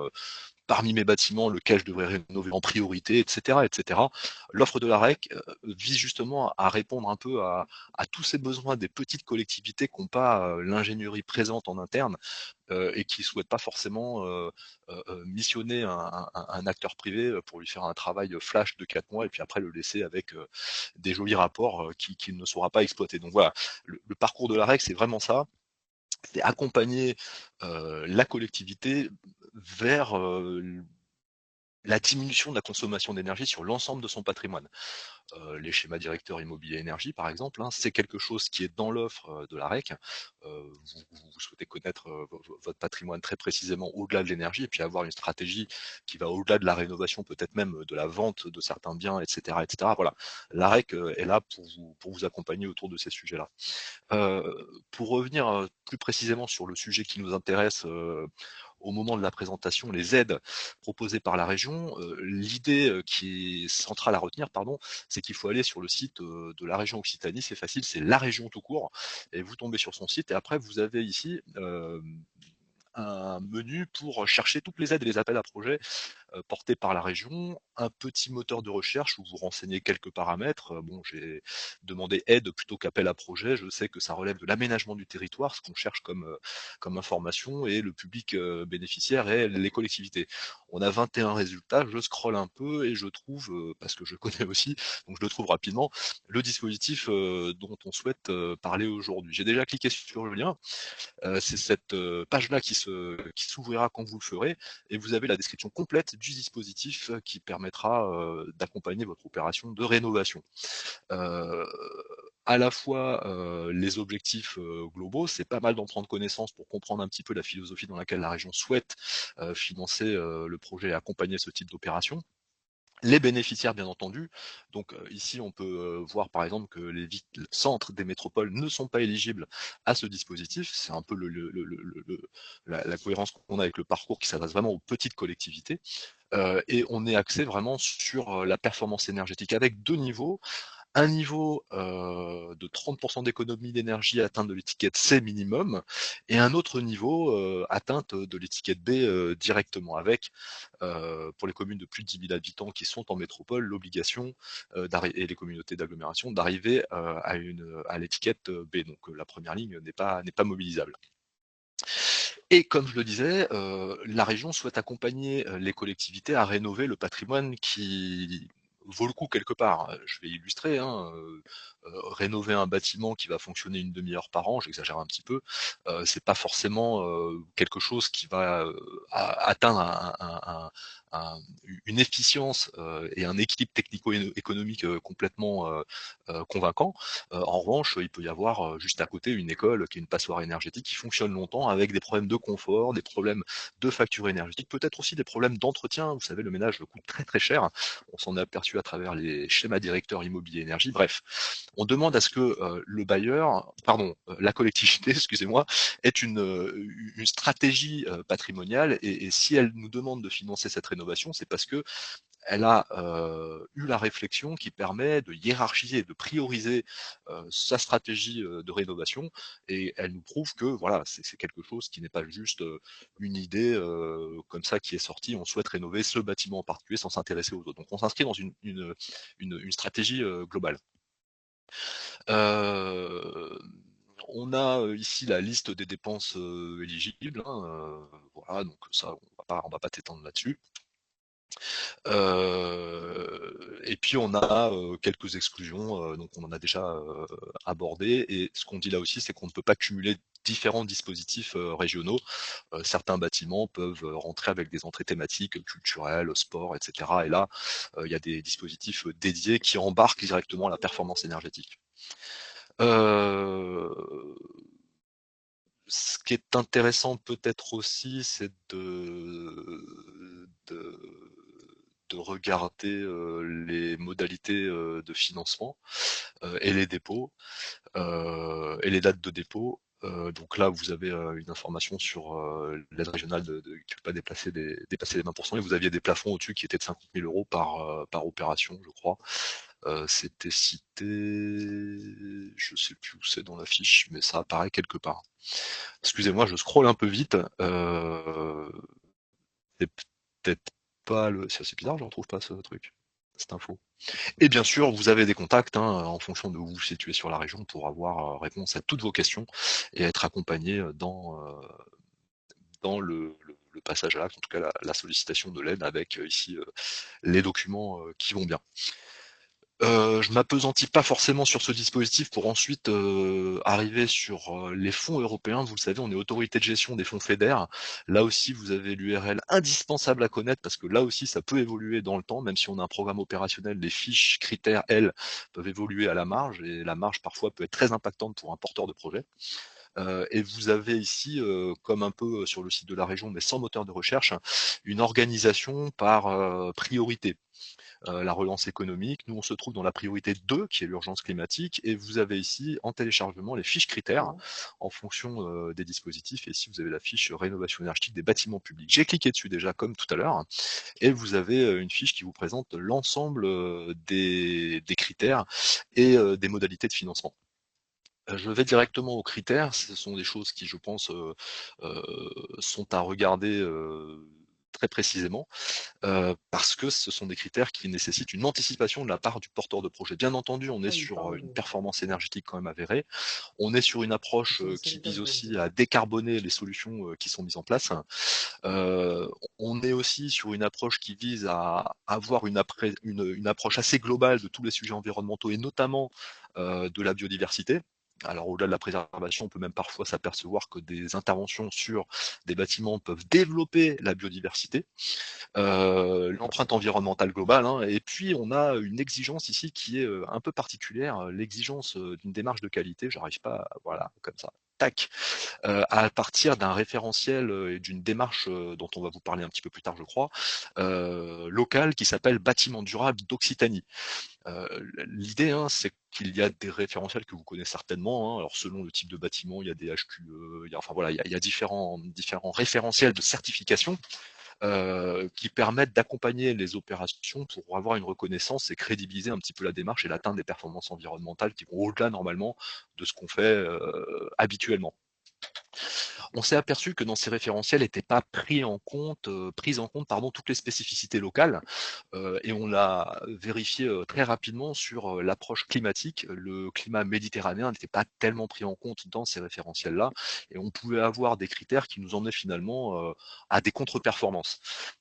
parmi mes bâtiments, lequel je devrais rénover en priorité, etc., etc. L'offre de la REC vise justement à répondre un peu à tous ces besoins des petites collectivités qui n'ont pas l'ingénierie présente en interne et qui ne souhaitent pas forcément missionner un acteur privé pour lui faire un travail flash de 4 mois et puis après le laisser avec des jolis rapports qu'il ne saura pas exploiter. Donc voilà, le parcours de la REC, c'est vraiment ça. C'est accompagner la collectivité vers la diminution de la consommation d'énergie sur l'ensemble de son patrimoine. Les schémas directeurs immobilier énergie, par exemple, hein, c'est quelque chose qui est dans l'offre de la REC. Vous souhaitez connaître votre patrimoine très précisément au-delà de l'énergie et puis avoir une stratégie qui va au-delà de la rénovation, peut-être même de la vente de certains biens, etc. etc. Voilà. La REC est là pour vous accompagner autour de ces sujets-là. Pour revenir plus précisément sur le sujet qui nous intéresse au moment de la présentation, les aides proposées par la région, l'idée qui est centrale à retenir, pardon, c'est qu'il faut aller sur le site de la région Occitanie, c'est facile, c'est la région tout court, et vous tombez sur son site, et après vous avez ici un menu pour chercher toutes les aides et les appels à projets portés par la région, un petit moteur de recherche où vous renseignez quelques paramètres. Bon, j'ai demandé aide plutôt qu'appel à projet. Je sais que ça relève de l'aménagement du territoire, ce qu'on cherche comme information, et le public bénéficiaire est les collectivités. On a 21 résultats, je scrolle un peu et je trouve, parce que je connais aussi, donc je le trouve rapidement, le dispositif dont on souhaite parler aujourd'hui. J'ai déjà cliqué sur le lien. C'est cette page-là qui s'ouvrira quand vous le ferez, et vous avez la description complète du dispositif qui permettra d'accompagner votre opération de rénovation. À la fois les objectifs globaux, c'est pas mal d'en prendre connaissance pour comprendre un petit peu la philosophie dans laquelle la région souhaite financer le projet et accompagner ce type d'opération. Les bénéficiaires, bien entendu. Donc ici, on peut voir par exemple que les centres des métropoles ne sont pas éligibles à ce dispositif. C'est un peu la cohérence qu'on a avec le parcours qui s'adresse vraiment aux petites collectivités. Et on est axé vraiment sur la performance énergétique avec 2 niveaux. Un niveau de 30% d'économie d'énergie atteinte de l'étiquette C minimum, et un autre niveau atteinte de l'étiquette B directement, avec pour les communes de plus de 10 000 habitants qui sont en métropole, l'obligation et les communautés d'agglomération d'arriver à l'étiquette B. Donc la première ligne n'est pas mobilisable. Et comme je le disais, la région souhaite accompagner les collectivités à rénover le patrimoine qui vaut le coup quelque part. Je vais illustrer, hein, rénover un bâtiment qui va fonctionner une demi-heure par an, j'exagère un petit peu, c'est pas forcément quelque chose qui va atteindre une efficience et un équilibre technico-économique complètement convaincant. En revanche, il peut y avoir juste à côté une école qui est une passoire énergétique qui fonctionne longtemps avec des problèmes de confort, des problèmes de facture énergétique, peut-être aussi des problèmes d'entretien. Vous savez, le ménage coûte très très cher. On s'en est aperçu à travers les schémas directeurs immobilier énergie. Bref, on demande à ce que la collectivité, excusez-moi, ait une stratégie patrimoniale, et si elle nous demande de financer cette rénovation, c'est parce que elle a eu la réflexion qui permet de hiérarchiser, de prioriser sa stratégie de rénovation, et elle nous prouve que voilà, c'est quelque chose qui n'est pas juste une idée comme ça qui est sortie. On souhaite rénover ce bâtiment en particulier sans s'intéresser aux autres. Donc on s'inscrit dans une stratégie globale. On a ici la liste des dépenses éligibles, hein, voilà, donc ça on va pas t'étendre là-dessus. Et puis on a quelques exclusions, donc on en a déjà abordé, et ce qu'on dit là aussi, c'est qu'on ne peut pas cumuler différents dispositifs régionaux. Certains bâtiments peuvent rentrer avec des entrées thématiques, culturelles, sport, etc. Et là, il y a des dispositifs dédiés qui embarquent directement la performance énergétique. Ce qui est intéressant peut-être aussi, c'est de regarder les modalités de financement et les dépôts et les dates de dépôt. Donc là, vous avez une information sur l'aide régionale qui ne peut pas dépasser les 20%, et vous aviez des plafonds au-dessus qui étaient de 50 000 euros par opération, je crois. C'était cité, je sais plus où c'est dans la fiche, mais ça apparaît quelque part. Excusez-moi, je scrolle un peu vite. C'est peut-être pas le. C'est assez bizarre, je ne retrouve pas ce truc, cette info. Et bien sûr, vous avez des contacts en fonction de où vous vous situez sur la région pour avoir réponse à toutes vos questions et être accompagné dans le passage à l'acte, en tout cas la sollicitation de l'aide avec ici les documents qui vont bien. Je m'appesantis pas forcément sur ce dispositif pour ensuite arriver sur les fonds européens. Vous le savez, on est autorité de gestion des fonds FEDER. Là aussi, vous avez l'URL indispensable à connaître, parce que là aussi, ça peut évoluer dans le temps. Même si on a un programme opérationnel, les fiches, critères, elles, peuvent évoluer à la marge, et la marge parfois peut être très impactante pour un porteur de projet. Et vous avez ici, comme un peu sur le site de la région, mais sans moteur de recherche, une organisation par priorité. La relance économique. Nous, on se trouve dans la priorité 2, qui est l'urgence climatique, et vous avez ici en téléchargement les fiches critères en fonction des dispositifs. Et ici, vous avez la fiche rénovation énergétique des bâtiments publics. J'ai cliqué dessus déjà, comme tout à l'heure, et vous avez une fiche qui vous présente l'ensemble des critères et des modalités de financement. Je vais directement aux critères. Ce sont des choses qui, je pense, sont à regarder très précisément, parce que ce sont des critères qui nécessitent une anticipation de la part du porteur de projet. Bien entendu, on est sur une performance énergétique quand même avérée. On est sur une approche qui vise aussi à décarboner les solutions qui sont mises en place. On est aussi sur une approche qui vise à avoir une approche assez globale de tous les sujets environnementaux, et notamment de la biodiversité. Alors au-delà de la préservation, on peut même parfois s'apercevoir que des interventions sur des bâtiments peuvent développer la biodiversité, l'empreinte environnementale globale, hein. Et puis on a une exigence ici qui est un peu particulière, l'exigence d'une démarche de qualité. J'arrive pas, voilà, comme ça. TAC, à partir d'un référentiel et d'une démarche dont on va vous parler un petit peu plus tard, je crois, locale qui s'appelle Bâtiment durable d'Occitanie. L'idée, c'est qu'il y a des référentiels que vous connaissez certainement. Alors selon le type de bâtiment, il y a des HQE, il y a différents référentiels de certification qui permettent d'accompagner les opérations pour avoir une reconnaissance et crédibiliser un petit peu la démarche et l'atteinte des performances environnementales qui vont au-delà normalement de ce qu'on fait habituellement. On s'est aperçu que dans ces référentiels n'étaient pas prises en compte toutes les spécificités locales et on l'a vérifié très rapidement sur l'approche climatique. Le climat méditerranéen n'était pas tellement pris en compte dans ces référentiels-là et on pouvait avoir des critères qui nous emmenaient finalement à des contre-performances.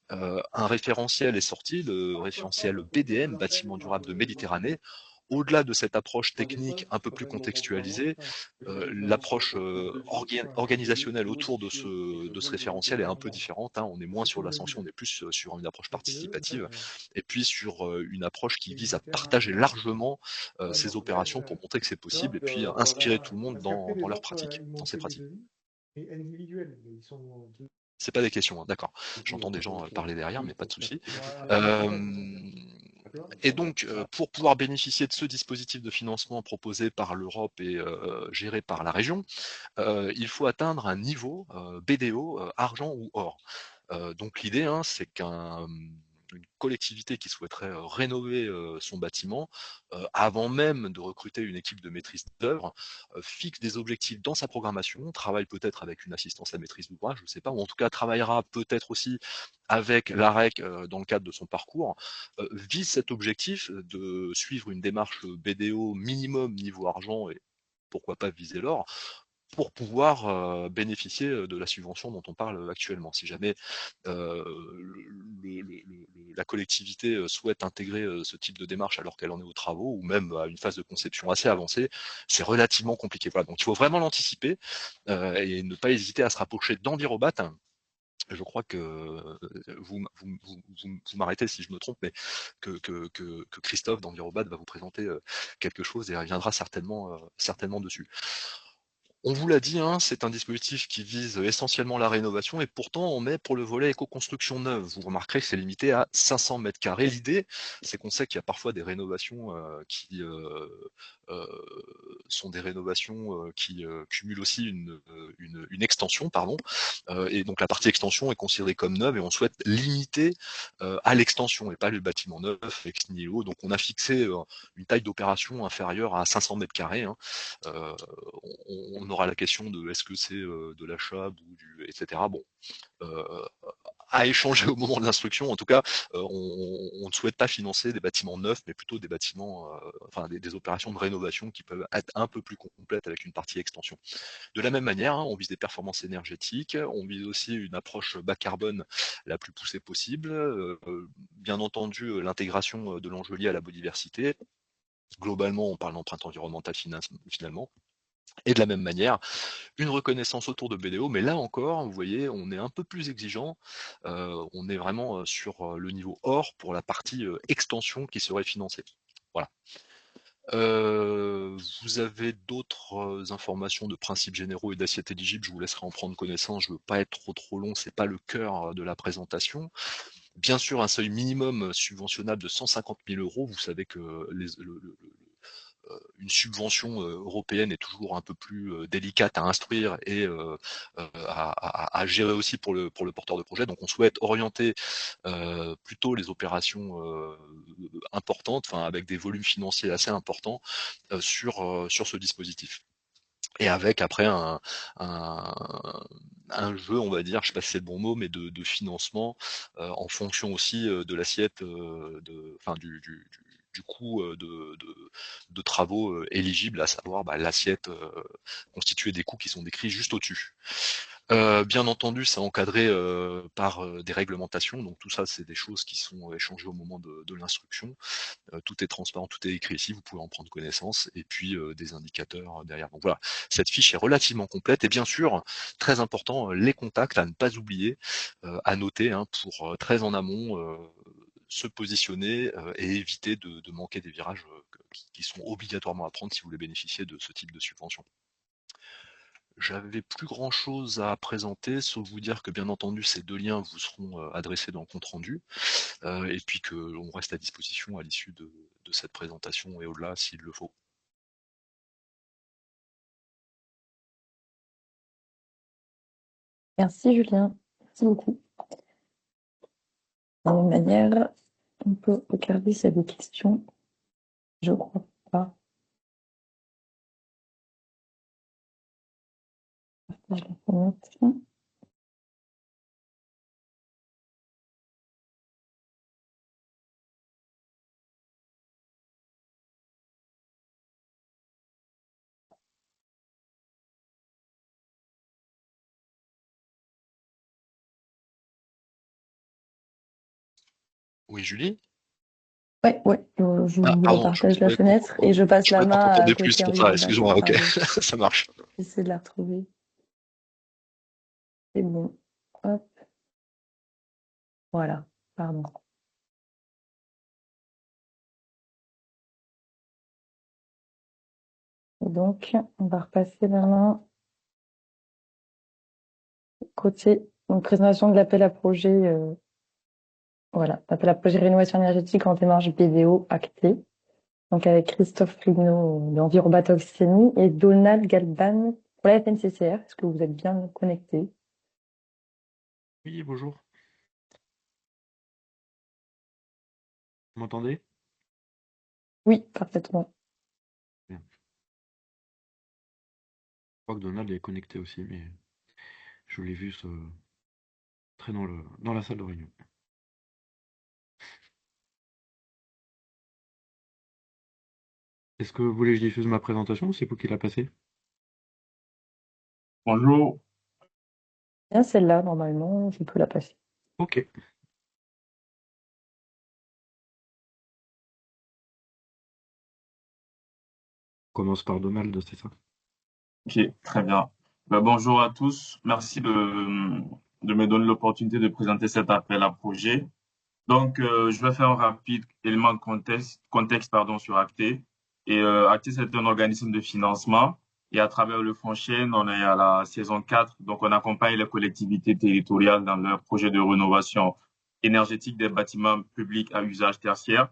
Un référentiel est sorti, le référentiel BDM, Bâtiment durable de Méditerranée. Au-delà de cette approche technique un peu plus contextualisée, l'approche organisationnelle autour de ce référentiel est un peu différente. On est moins sur la sanction, on est plus sur une approche participative et puis sur une approche qui vise à partager largement ces opérations pour montrer que c'est possible et puis inspirer tout le monde dans leur pratique, dans ses pratiques. C'est pas des questions, d'accord. J'entends des gens parler derrière, mais pas de souci. Et donc, pour pouvoir bénéficier de ce dispositif de financement proposé par l'Europe et géré par la région, il faut atteindre un niveau BDO, argent ou or. Donc l'idée, c'est qu'une collectivité qui souhaiterait rénover son bâtiment, avant même de recruter une équipe de maîtrise d'œuvre, fixe des objectifs dans sa programmation, travaille peut-être avec une assistance à maîtrise d'ouvrage, je ne sais pas, ou en tout cas travaillera peut-être aussi avec l'AREC dans le cadre de son parcours, vise cet objectif de suivre une démarche BDO minimum niveau argent et pourquoi pas viser l'or, pour pouvoir bénéficier de la subvention dont on parle actuellement. Si jamais la collectivité souhaite intégrer ce type de démarche alors qu'elle en est aux travaux ou même à une phase de conception assez avancée, c'est relativement compliqué. Voilà. Donc il faut vraiment l'anticiper et ne pas hésiter à se rapprocher d'Envirobat. Je crois que vous m'arrêtez si je me trompe, mais que Christophe d'Envirobat va vous présenter quelque chose et reviendra certainement dessus. On vous l'a dit, c'est un dispositif qui vise essentiellement la rénovation et pourtant on met pour le volet éco-construction neuve. Vous remarquerez que c'est limité à 500 mètres carrés. L'idée, c'est qu'on sait qu'il y a parfois des rénovations qui sont des rénovations qui cumulent aussi une extension, pardon. Et donc la partie extension est considérée comme neuve et on souhaite limiter à l'extension et pas le bâtiment neuf ex nihilo. Donc on a fixé une taille d'opération inférieure à 500 mètres carrés. On aura la question de est-ce que c'est de l'achat ou etc. Bon, à échanger au moment de l'instruction. En tout cas, on ne souhaite pas financer des bâtiments neufs, mais plutôt des bâtiments, des opérations de rénovation qui peuvent être un peu plus complètes avec une partie extension. De la même manière, on vise des performances énergétiques, on vise aussi une approche bas carbone la plus poussée possible, bien entendu l'intégration de l'enjeu lié à la biodiversité. Globalement, on parle d'empreinte environnementale finalement. Et de la même manière, une reconnaissance autour de BDO, mais là encore, vous voyez, on est un peu plus exigeant. On est vraiment sur le niveau or pour la partie extension qui serait financée. Voilà. Vous avez d'autres informations de principes généraux et d'assiettes éligibles, je vous laisserai en prendre connaissance, je ne veux pas être trop long, c'est pas le cœur de la présentation. Bien sûr, un seuil minimum subventionnable de 150 000 €, vous savez que une subvention européenne est toujours un peu plus délicate à instruire et à gérer aussi pour le porteur de projet. Donc on souhaite orienter plutôt les opérations importantes, avec des volumes financiers assez importants sur ce dispositif. Et avec après un jeu, on va dire, je sais pas si c'est le bon mot, mais de financement en fonction aussi de l'assiette, du coût de travaux éligibles, à savoir l'assiette constituée des coûts qui sont décrits juste au-dessus. Bien entendu, c'est encadré par des réglementations, donc tout ça, c'est des choses qui sont échangées au moment de l'instruction. Tout est transparent, tout est écrit ici, vous pouvez en prendre connaissance, et puis des indicateurs derrière. Donc voilà, cette fiche est relativement complète, et bien sûr, très important, les contacts à ne pas oublier, à noter pour très en amont se positionner et éviter de manquer des virages qui sont obligatoirement à prendre si vous voulez bénéficier de ce type de subvention. j'avais plus grand chose à présenter, sauf vous dire que bien entendu ces 2 liens vous seront adressés dans le compte rendu, et puis qu'on reste à disposition à l'issue de cette présentation et au-delà s'il le faut. Merci Julien, merci beaucoup. De la même manière, on peut regarder s'il y a des questions. Je crois pas. Je la fenêtre. Oui, Julie? Ouais, je Ah, vous pardon, je repartage la croyais fenêtre et je passe la qu'on main à t'entendait plus, c'est Gauthier pour Henri ça, Robin pour excuse-moi, ok, parler. ça marche. J'essaie de la retrouver. C'est bon. Hop. Voilà, pardon. Et donc, on va repasser la main côté donc, présentation de l'appel à projet. Voilà, l'appel à projet rénovation énergétique en démarche BDO acté. Donc avec Christophe Fligno d'Envirobat Occitanie et Donald Galban pour la FNCCR. Est-ce que vous êtes bien connectés? Oui, bonjour. Vous m'entendez? Oui, parfaitement. Bien. Je crois que Donald est connecté aussi, mais je l'ai vu se entrer dans la salle de réunion. Est-ce que vous voulez que je diffuse ma présentation ou c'est vous qui la passez? Bonjour. Bien celle-là, normalement, je peux la passer. Ok. On commence par Donald, c'est ça? Ok, très bien. Bonjour à tous. Merci de me donner l'opportunité de présenter cet appel à projet. Donc, je vais faire un rapide élément de contexte pardon, sur Acté. Et Acté, c'est un organisme de financement. Et à travers le Fonds Chêne, on est à la saison 4. Donc, on accompagne les collectivités territoriales dans leurs projets de rénovation énergétique des bâtiments publics à usage tertiaire.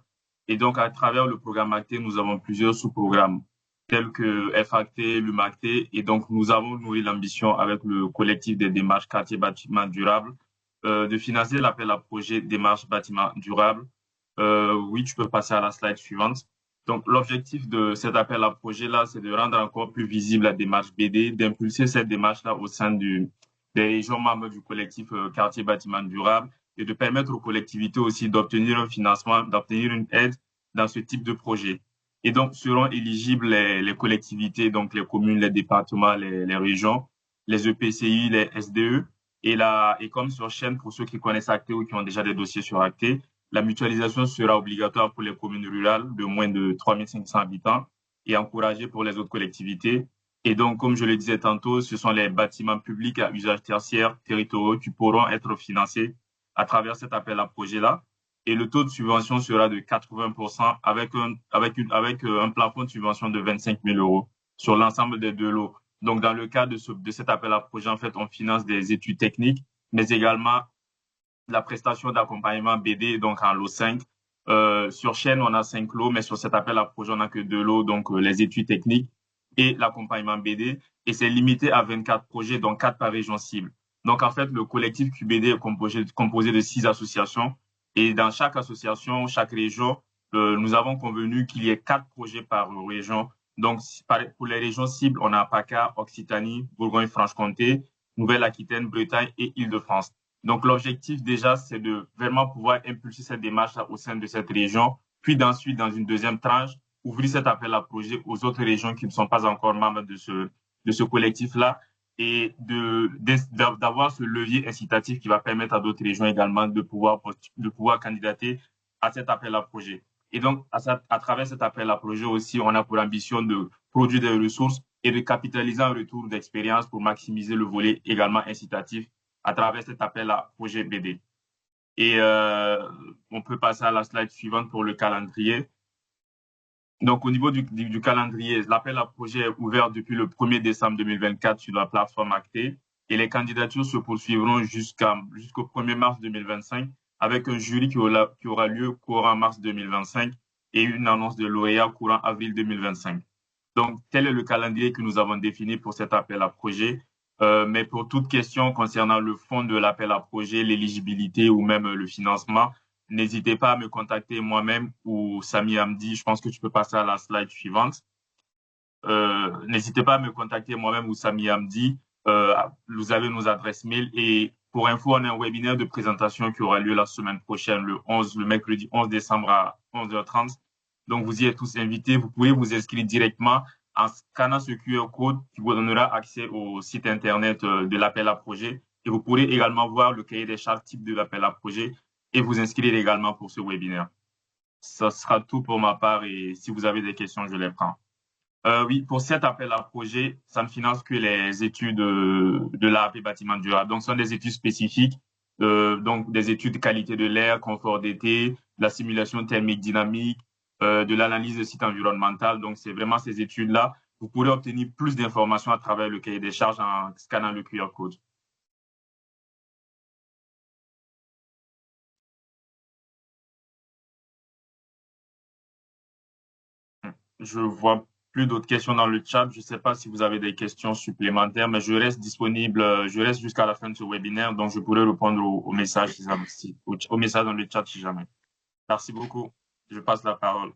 Et donc, à travers le programme Acté, nous avons plusieurs sous-programmes tels que FACT, l'UMACT. Et donc, nous avons nourri l'ambition avec le collectif des démarches quartier bâtiment durable de financer l'appel à projet démarche bâtiment durable. Oui, tu peux passer à la slide suivante. Donc, l'objectif de cet appel à projet-là, c'est de rendre encore plus visible la démarche BD, d'impulser cette démarche-là au sein des régions membres du collectif quartier bâtiment durable et de permettre aux collectivités aussi d'obtenir un financement, d'obtenir une aide dans ce type de projet. Et donc, seront éligibles les collectivités, donc les communes, les départements, les régions, les EPCI, les SDE, et comme sur chaîne, pour ceux qui connaissent Acté ou qui ont déjà des dossiers sur Acté, la mutualisation sera obligatoire pour les communes rurales de moins de 3500 habitants et encouragée pour les autres collectivités. Et donc, comme je le disais tantôt, ce sont les bâtiments publics à usage tertiaire territoriaux qui pourront être financés à travers cet appel à projet-là. Et le taux de subvention sera de 80% avec un plafond de subvention de 25 000 euros sur l'ensemble des 2 lots. Donc, dans le cas de cet appel à projet, en fait, on finance des études techniques, mais également la prestation d'accompagnement BD, donc en lot 5. Sur chaîne, on a 5 lots, mais sur cet appel à projet, on n'a que 2 lots, donc les études techniques et l'accompagnement BD. Et c'est limité à 24 projets, donc 4 par région cible. Donc, en fait, le collectif QBD est composé de 6 associations. Et dans chaque association, chaque région, nous avons convenu qu'il y ait 4 projets par région. Donc, pour les régions cibles, on a PACA, Occitanie, Bourgogne-Franche-Comté, Nouvelle-Aquitaine, Bretagne et Île-de-France. Donc, l'objectif déjà, c'est de vraiment pouvoir impulser cette démarche au sein de cette région, puis ensuite, dans une deuxième tranche, ouvrir cet appel à projet aux autres régions qui ne sont pas encore membres de ce collectif-là et d'avoir ce levier incitatif qui va permettre à d'autres régions également de pouvoir candidater à cet appel à projet. Et donc, à travers cet appel à projet aussi, on a pour ambition de produire des ressources et de capitaliser un retour d'expérience pour maximiser le volet également incitatif à travers cet appel à projet BD. Et on peut passer à la slide suivante pour le calendrier. Donc, au niveau du calendrier, l'appel à projet est ouvert depuis le 1er décembre 2024 sur la plateforme Acté et les candidatures se poursuivront jusqu'au 1er mars 2025 avec un jury qui aura lieu courant mars 2025 et une annonce de lauréat courant avril 2025. Donc, tel est le calendrier que nous avons défini pour cet appel à projet. Mais pour toute question concernant le fond de l'appel à projet, l'éligibilité ou même le financement, n'hésitez pas à me contacter moi-même ou Sami Hamdi. Je pense que tu peux passer à la slide suivante. N'hésitez pas à me contacter moi-même ou Sami Hamdi. Vous avez nos adresses mail et pour info, on a un webinaire de présentation qui aura lieu la semaine prochaine, le mercredi 11 décembre à 11h30. Donc, vous y êtes tous invités. Vous pouvez vous inscrire directement en scannant ce QR code qui vous donnera accès au site internet de l'appel à projet. Et vous pourrez également voir le cahier des charges type de l'appel à projet et vous inscrire également pour ce webinaire. Ça sera tout pour ma part et si vous avez des questions, je les prends. Oui, pour cet appel à projet, ça ne finance que les études de l'AP bâtiment durable. Donc, ce sont des études spécifiques, donc des études de qualité de l'air, confort d'été, de la simulation thermique dynamique, de l'analyse de site environnemental. Donc, c'est vraiment ces études-là. Vous pourrez obtenir plus d'informations à travers le cahier des charges en scannant le QR code. Je vois plus d'autres questions dans le chat. Je ne sais pas si vous avez des questions supplémentaires, mais je reste disponible, je reste jusqu'à la fin de ce webinaire, donc je pourrai répondre aux messages, aux messages dans le chat si jamais. Merci beaucoup. Je passe la parole.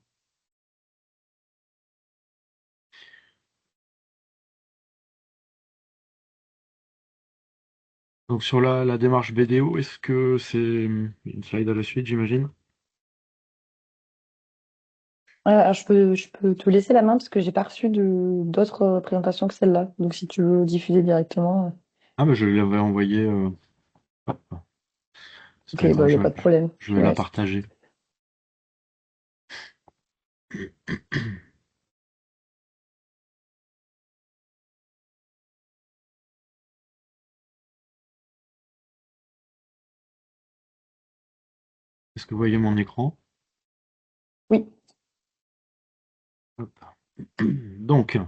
Donc sur la démarche BDO, est-ce que c'est une slide à la suite, j'imagine? Alors je peux te laisser la main parce que j'ai pas reçu d'autres présentations que celle-là. Donc si tu veux diffuser directement. Ah, mais je l'avais envoyé. Hop. C'est Ok, pas grave, il n'y a pas de problème. je vais la partager. Est-ce que vous voyez mon écran? Oui. Hop. Donc,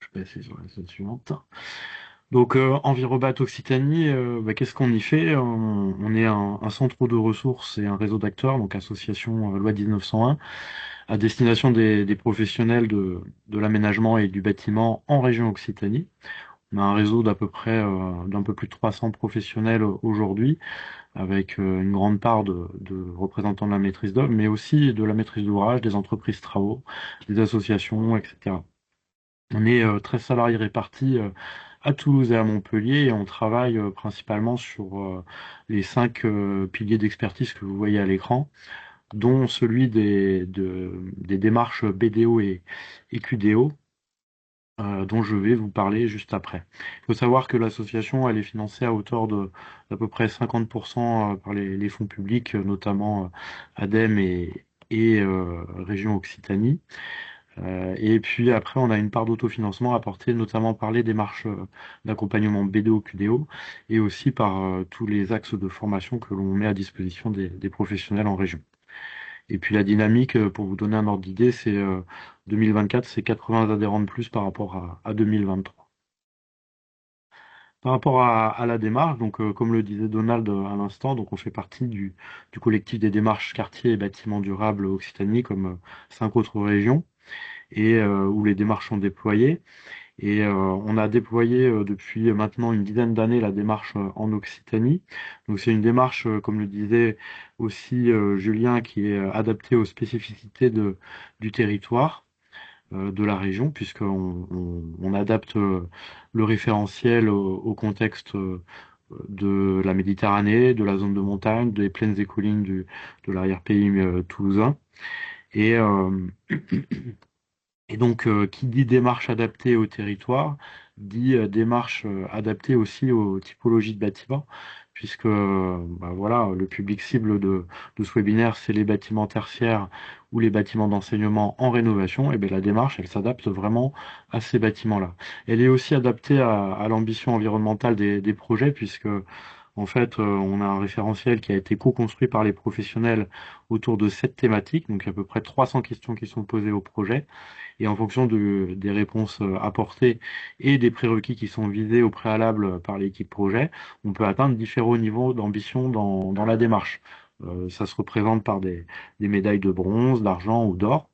je vais essayer sur la slide suivante. Donc, Envirobat Occitanie, qu'est-ce qu'on y fait? On est un centre de ressources et un réseau d'acteurs, donc association loi 1901, à destination des professionnels de l'aménagement et du bâtiment en région Occitanie. On a un réseau d'à peu près d'un peu plus de 300 professionnels aujourd'hui, avec une grande part de représentants de la maîtrise d'œuvre, mais aussi de la maîtrise d'ouvrage, des entreprises travaux, des associations, etc. On est 13 salariés répartis à Toulouse et à Montpellier et on travaille principalement sur les 5 piliers d'expertise que vous voyez à l'écran, dont celui des démarches BDO et QDO, dont je vais vous parler juste après. Il faut savoir que l'association elle est financée à hauteur d'à peu près 50% par les fonds publics, notamment ADEME et Région Occitanie. Et puis après, on a une part d'autofinancement apportée notamment par les démarches d'accompagnement BDO-QDO et aussi par tous les axes de formation que l'on met à disposition des professionnels en région. Et puis la dynamique, pour vous donner un ordre d'idée, c'est 2024, c'est 80 adhérents de plus par rapport à 2023. Par rapport à la démarche, donc comme le disait Donald à l'instant, donc on fait partie du collectif des démarches quartiers et bâtiments durables Occitanie, comme 5 autres régions, et où les démarches sont déployées. Et on a déployé depuis maintenant une dizaine d'années la démarche en Occitanie. Donc c'est une démarche, comme le disait aussi Julien, qui est adaptée aux spécificités du territoire, de la région, puisqu'on adapte le référentiel au contexte de la Méditerranée, de la zone de montagne, des plaines et collines de l'arrière-pays toulousain. Et Et donc, qui dit démarche adaptée au territoire, dit démarche adaptée aussi aux typologies de bâtiments, puisque voilà, le public cible de ce webinaire, c'est les bâtiments tertiaires ou les bâtiments d'enseignement en rénovation. Et bien la démarche, elle s'adapte vraiment à ces bâtiments-là. Elle est aussi adaptée à l'ambition environnementale des projets, puisque En fait, on a un référentiel qui a été co-construit par les professionnels autour de 7 thématiques, donc à peu près 300 questions qui sont posées au projet. Et en fonction des réponses apportées et des prérequis qui sont visés au préalable par l'équipe projet, on peut atteindre différents niveaux d'ambition dans la démarche. Ça se représente par des médailles de bronze, d'argent ou d'or.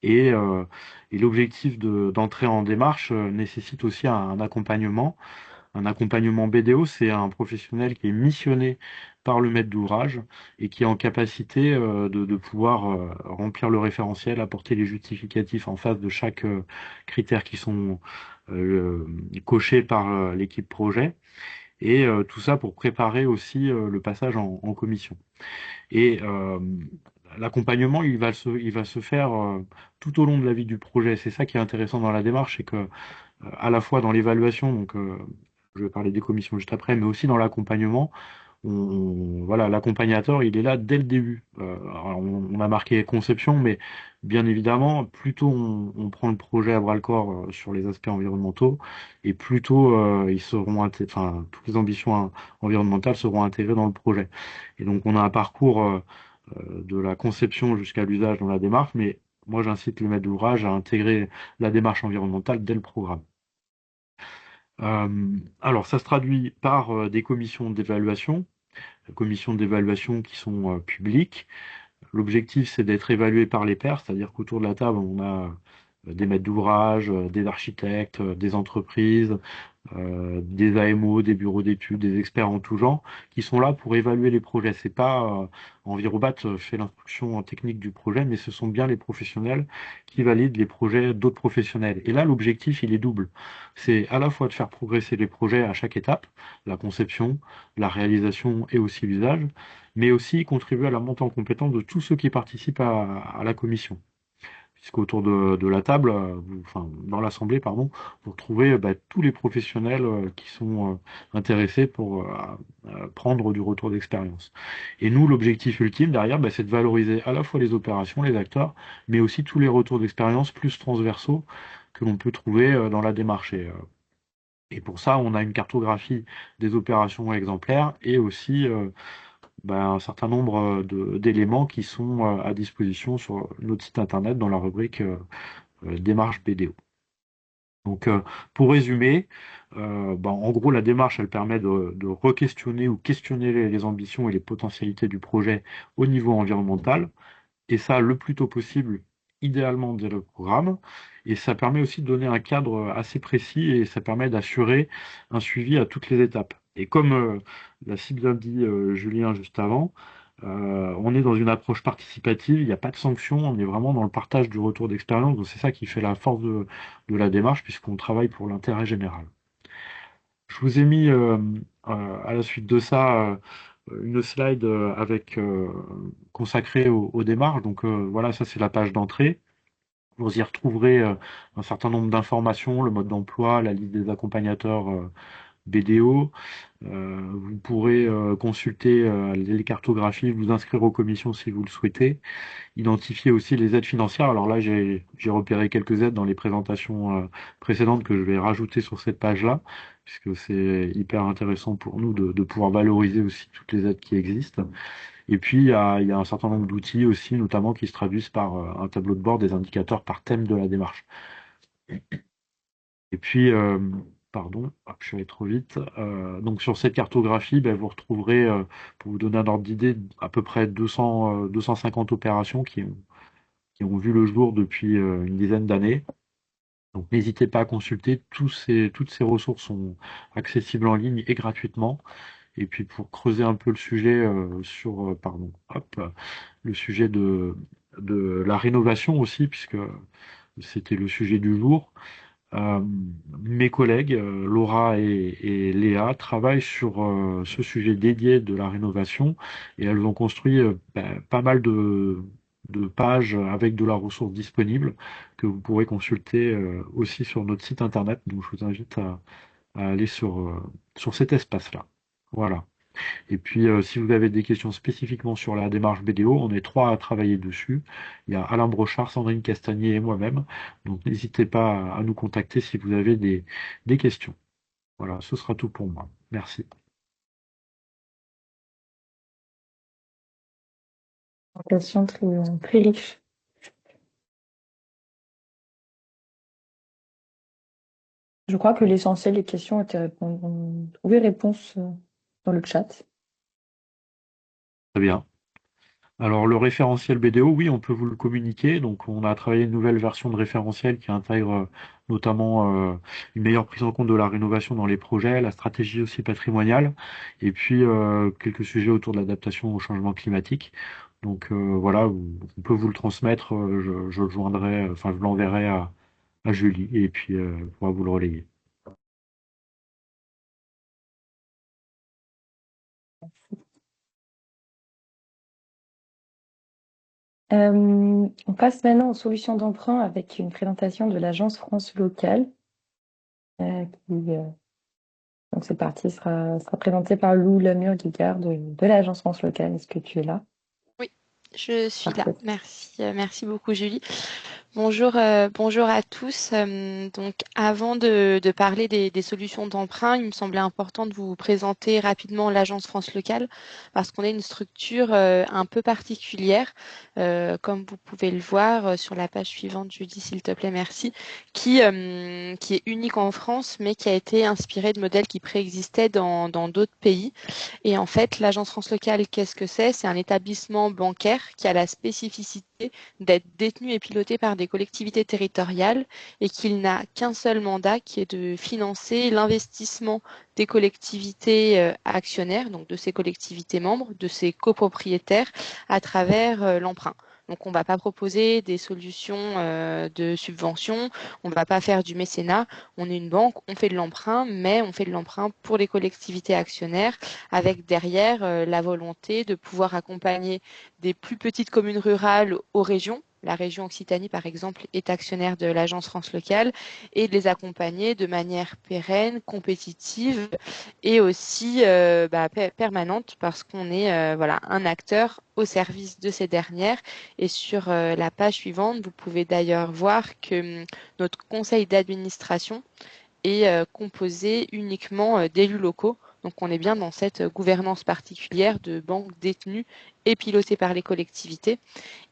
Et, euh, et l'objectif d'entrer en démarche nécessite aussi un accompagnement. Un accompagnement BDO, c'est un professionnel qui est missionné par le maître d'ouvrage et qui est en capacité de pouvoir remplir le référentiel, apporter les justificatifs en face de chaque critère qui sont cochés par l'équipe projet. Et tout ça pour préparer aussi le passage en commission. Et l'accompagnement, il va se faire tout au long de la vie du projet. C'est ça qui est intéressant dans la démarche, c'est que à la fois dans l'évaluation, donc je vais parler des commissions juste après, mais aussi dans l'accompagnement, voilà, l'accompagnateur, il est là dès le début. Alors, on a marqué conception, mais bien évidemment, plus tôt on prend le projet à bras-le-corps sur les aspects environnementaux, et plus tôt ils seront enfin, toutes les ambitions environnementales seront intégrées dans le projet. Et donc on a un parcours de la conception jusqu'à l'usage dans la démarche, mais moi j'incite le maître d'ouvrage à intégrer la démarche environnementale dès le programme. Alors, ça se traduit par des commissions d'évaluation qui sont publiques. L'objectif, c'est d'être évalué par les pairs, c'est-à-dire qu'autour de la table, on a des maîtres d'ouvrage, des architectes, des entreprises, des AMO, des bureaux d'études, des experts en tout genre, qui sont là pour évaluer les projets. C'est pas Envirobat fait l'instruction technique du projet, mais ce sont bien les professionnels qui valident les projets d'autres professionnels. Et là, l'objectif, il est double. C'est à la fois de faire progresser les projets à chaque étape, la conception, la réalisation et aussi l'usage, mais aussi contribuer à la montée en compétence de tous ceux qui participent à la commission. Puisqu'autour de la table, enfin dans l'assemblée, pardon, vous retrouvez tous les professionnels qui sont intéressés pour prendre du retour d'expérience. Et nous, l'objectif ultime derrière, c'est de valoriser à la fois les opérations, les acteurs, mais aussi tous les retours d'expérience plus transversaux que l'on peut trouver dans la démarche. Et pour ça, on a une cartographie des opérations exemplaires et aussi un certain nombre d'éléments qui sont à disposition sur notre site internet dans la rubrique démarche BDO. Donc, pour résumer, en gros, la démarche, elle permet de re-questionner ou questionner les ambitions et les potentialités du projet au niveau environnemental, et ça le plus tôt possible, idéalement dès le programme. Et ça permet aussi de donner un cadre assez précis et ça permet d'assurer un suivi à toutes les étapes. Et comme l'a si bien dit Julien juste avant, on est dans une approche participative, il n'y a pas de sanction, on est vraiment dans le partage du retour d'expérience. Donc c'est ça qui fait la force de la démarche puisqu'on travaille pour l'intérêt général. Je vous ai mis à la suite de ça une slide consacrée aux démarches. Donc voilà, ça c'est la page d'entrée. Vous y retrouverez un certain nombre d'informations, le mode d'emploi, la liste des accompagnateurs BDO. Vous pourrez consulter les cartographies, vous inscrire aux commissions si vous le souhaitez. Identifier aussi les aides financières. Alors là, j'ai repéré quelques aides dans les présentations précédentes que je vais rajouter sur cette page-là, puisque c'est hyper intéressant pour nous de pouvoir valoriser aussi toutes les aides qui existent. Et puis, il y a un certain nombre d'outils aussi, notamment qui se traduisent par un tableau de bord des indicateurs par thème de la démarche. Et puis, pardon, je suis allé trop vite. Donc sur cette cartographie, vous retrouverez, pour vous donner un ordre d'idée, à peu près 250 opérations qui ont vu le jour depuis une dizaine d'années. Donc n'hésitez pas à consulter, toutes ces ressources sont accessibles en ligne et gratuitement. Et puis pour creuser un peu le sujet le sujet de la rénovation aussi, puisque c'était le sujet du jour. Mes collègues, Laura et Léa, travaillent sur ce sujet dédié de la rénovation et elles ont construit pas mal de pages avec de la ressource disponible que vous pourrez consulter aussi sur notre site internet. Donc je vous invite à aller sur cet espace-là. Voilà. Et puis, si vous avez des questions spécifiquement sur la démarche BDO, on est 3 à travailler dessus. Il y a Alain Brochard, Sandrine Castagnier et moi-même. Donc, n'hésitez pas à nous contacter si vous avez des questions. Voilà, ce sera tout pour moi. Merci. Présentation très, très riche. Je crois que l'essentiel des questions ont été ont trouvé réponse dans le chat. Très bien. Alors le référentiel BDO, oui, on peut vous le communiquer. Donc on a travaillé une nouvelle version de référentiel qui intègre notamment une meilleure prise en compte de la rénovation dans les projets, la stratégie aussi patrimoniale, et puis quelques sujets autour de l'adaptation au changement climatique. Donc voilà, on peut vous le transmettre. Je le joindrai, enfin je l'enverrai à Julie et puis elle pourra vous le relayer. On passe maintenant aux solutions d'emprunt avec une présentation de l'Agence France Locale. Donc c'est parti, sera présenté par Lou Lemur-Guigard de l'Agence France Locale. Est-ce que tu es là? Oui, je suis là. Parfait. Merci beaucoup, Julie. Bonjour, bonjour à tous. Donc, avant de parler des solutions d'emprunt, il me semblait important de vous présenter rapidement l'Agence France Locale parce qu'on est une structure un peu particulière, comme vous pouvez le voir sur la page suivante, Julie, s'il te plaît, merci, qui est unique en France, mais qui a été inspirée de modèles qui préexistaient dans d'autres pays. Et en fait, l'Agence France Locale, qu'est-ce que c'est? C'est un établissement bancaire qui a la spécificité d'être détenu et piloté par des collectivités territoriales et qu'il n'a qu'un seul mandat qui est de financer l'investissement des collectivités actionnaires, donc de ces collectivités membres, de ces copropriétaires à travers l'emprunt. Donc on ne va pas proposer des solutions de subvention, on ne va pas faire du mécénat, on est une banque, on fait de l'emprunt, mais on fait de l'emprunt pour les collectivités actionnaires avec derrière la volonté de pouvoir accompagner des plus petites communes rurales aux régions. La région Occitanie, par exemple, est actionnaire de l'Agence France Locale et de les accompagner de manière pérenne, compétitive et aussi permanente parce qu'on est voilà, un acteur au service de ces dernières. Et sur la page suivante, vous pouvez d'ailleurs voir que notre conseil d'administration est composé uniquement d'élus locaux. Donc on est bien dans cette gouvernance particulière de banques détenues et pilotées par les collectivités.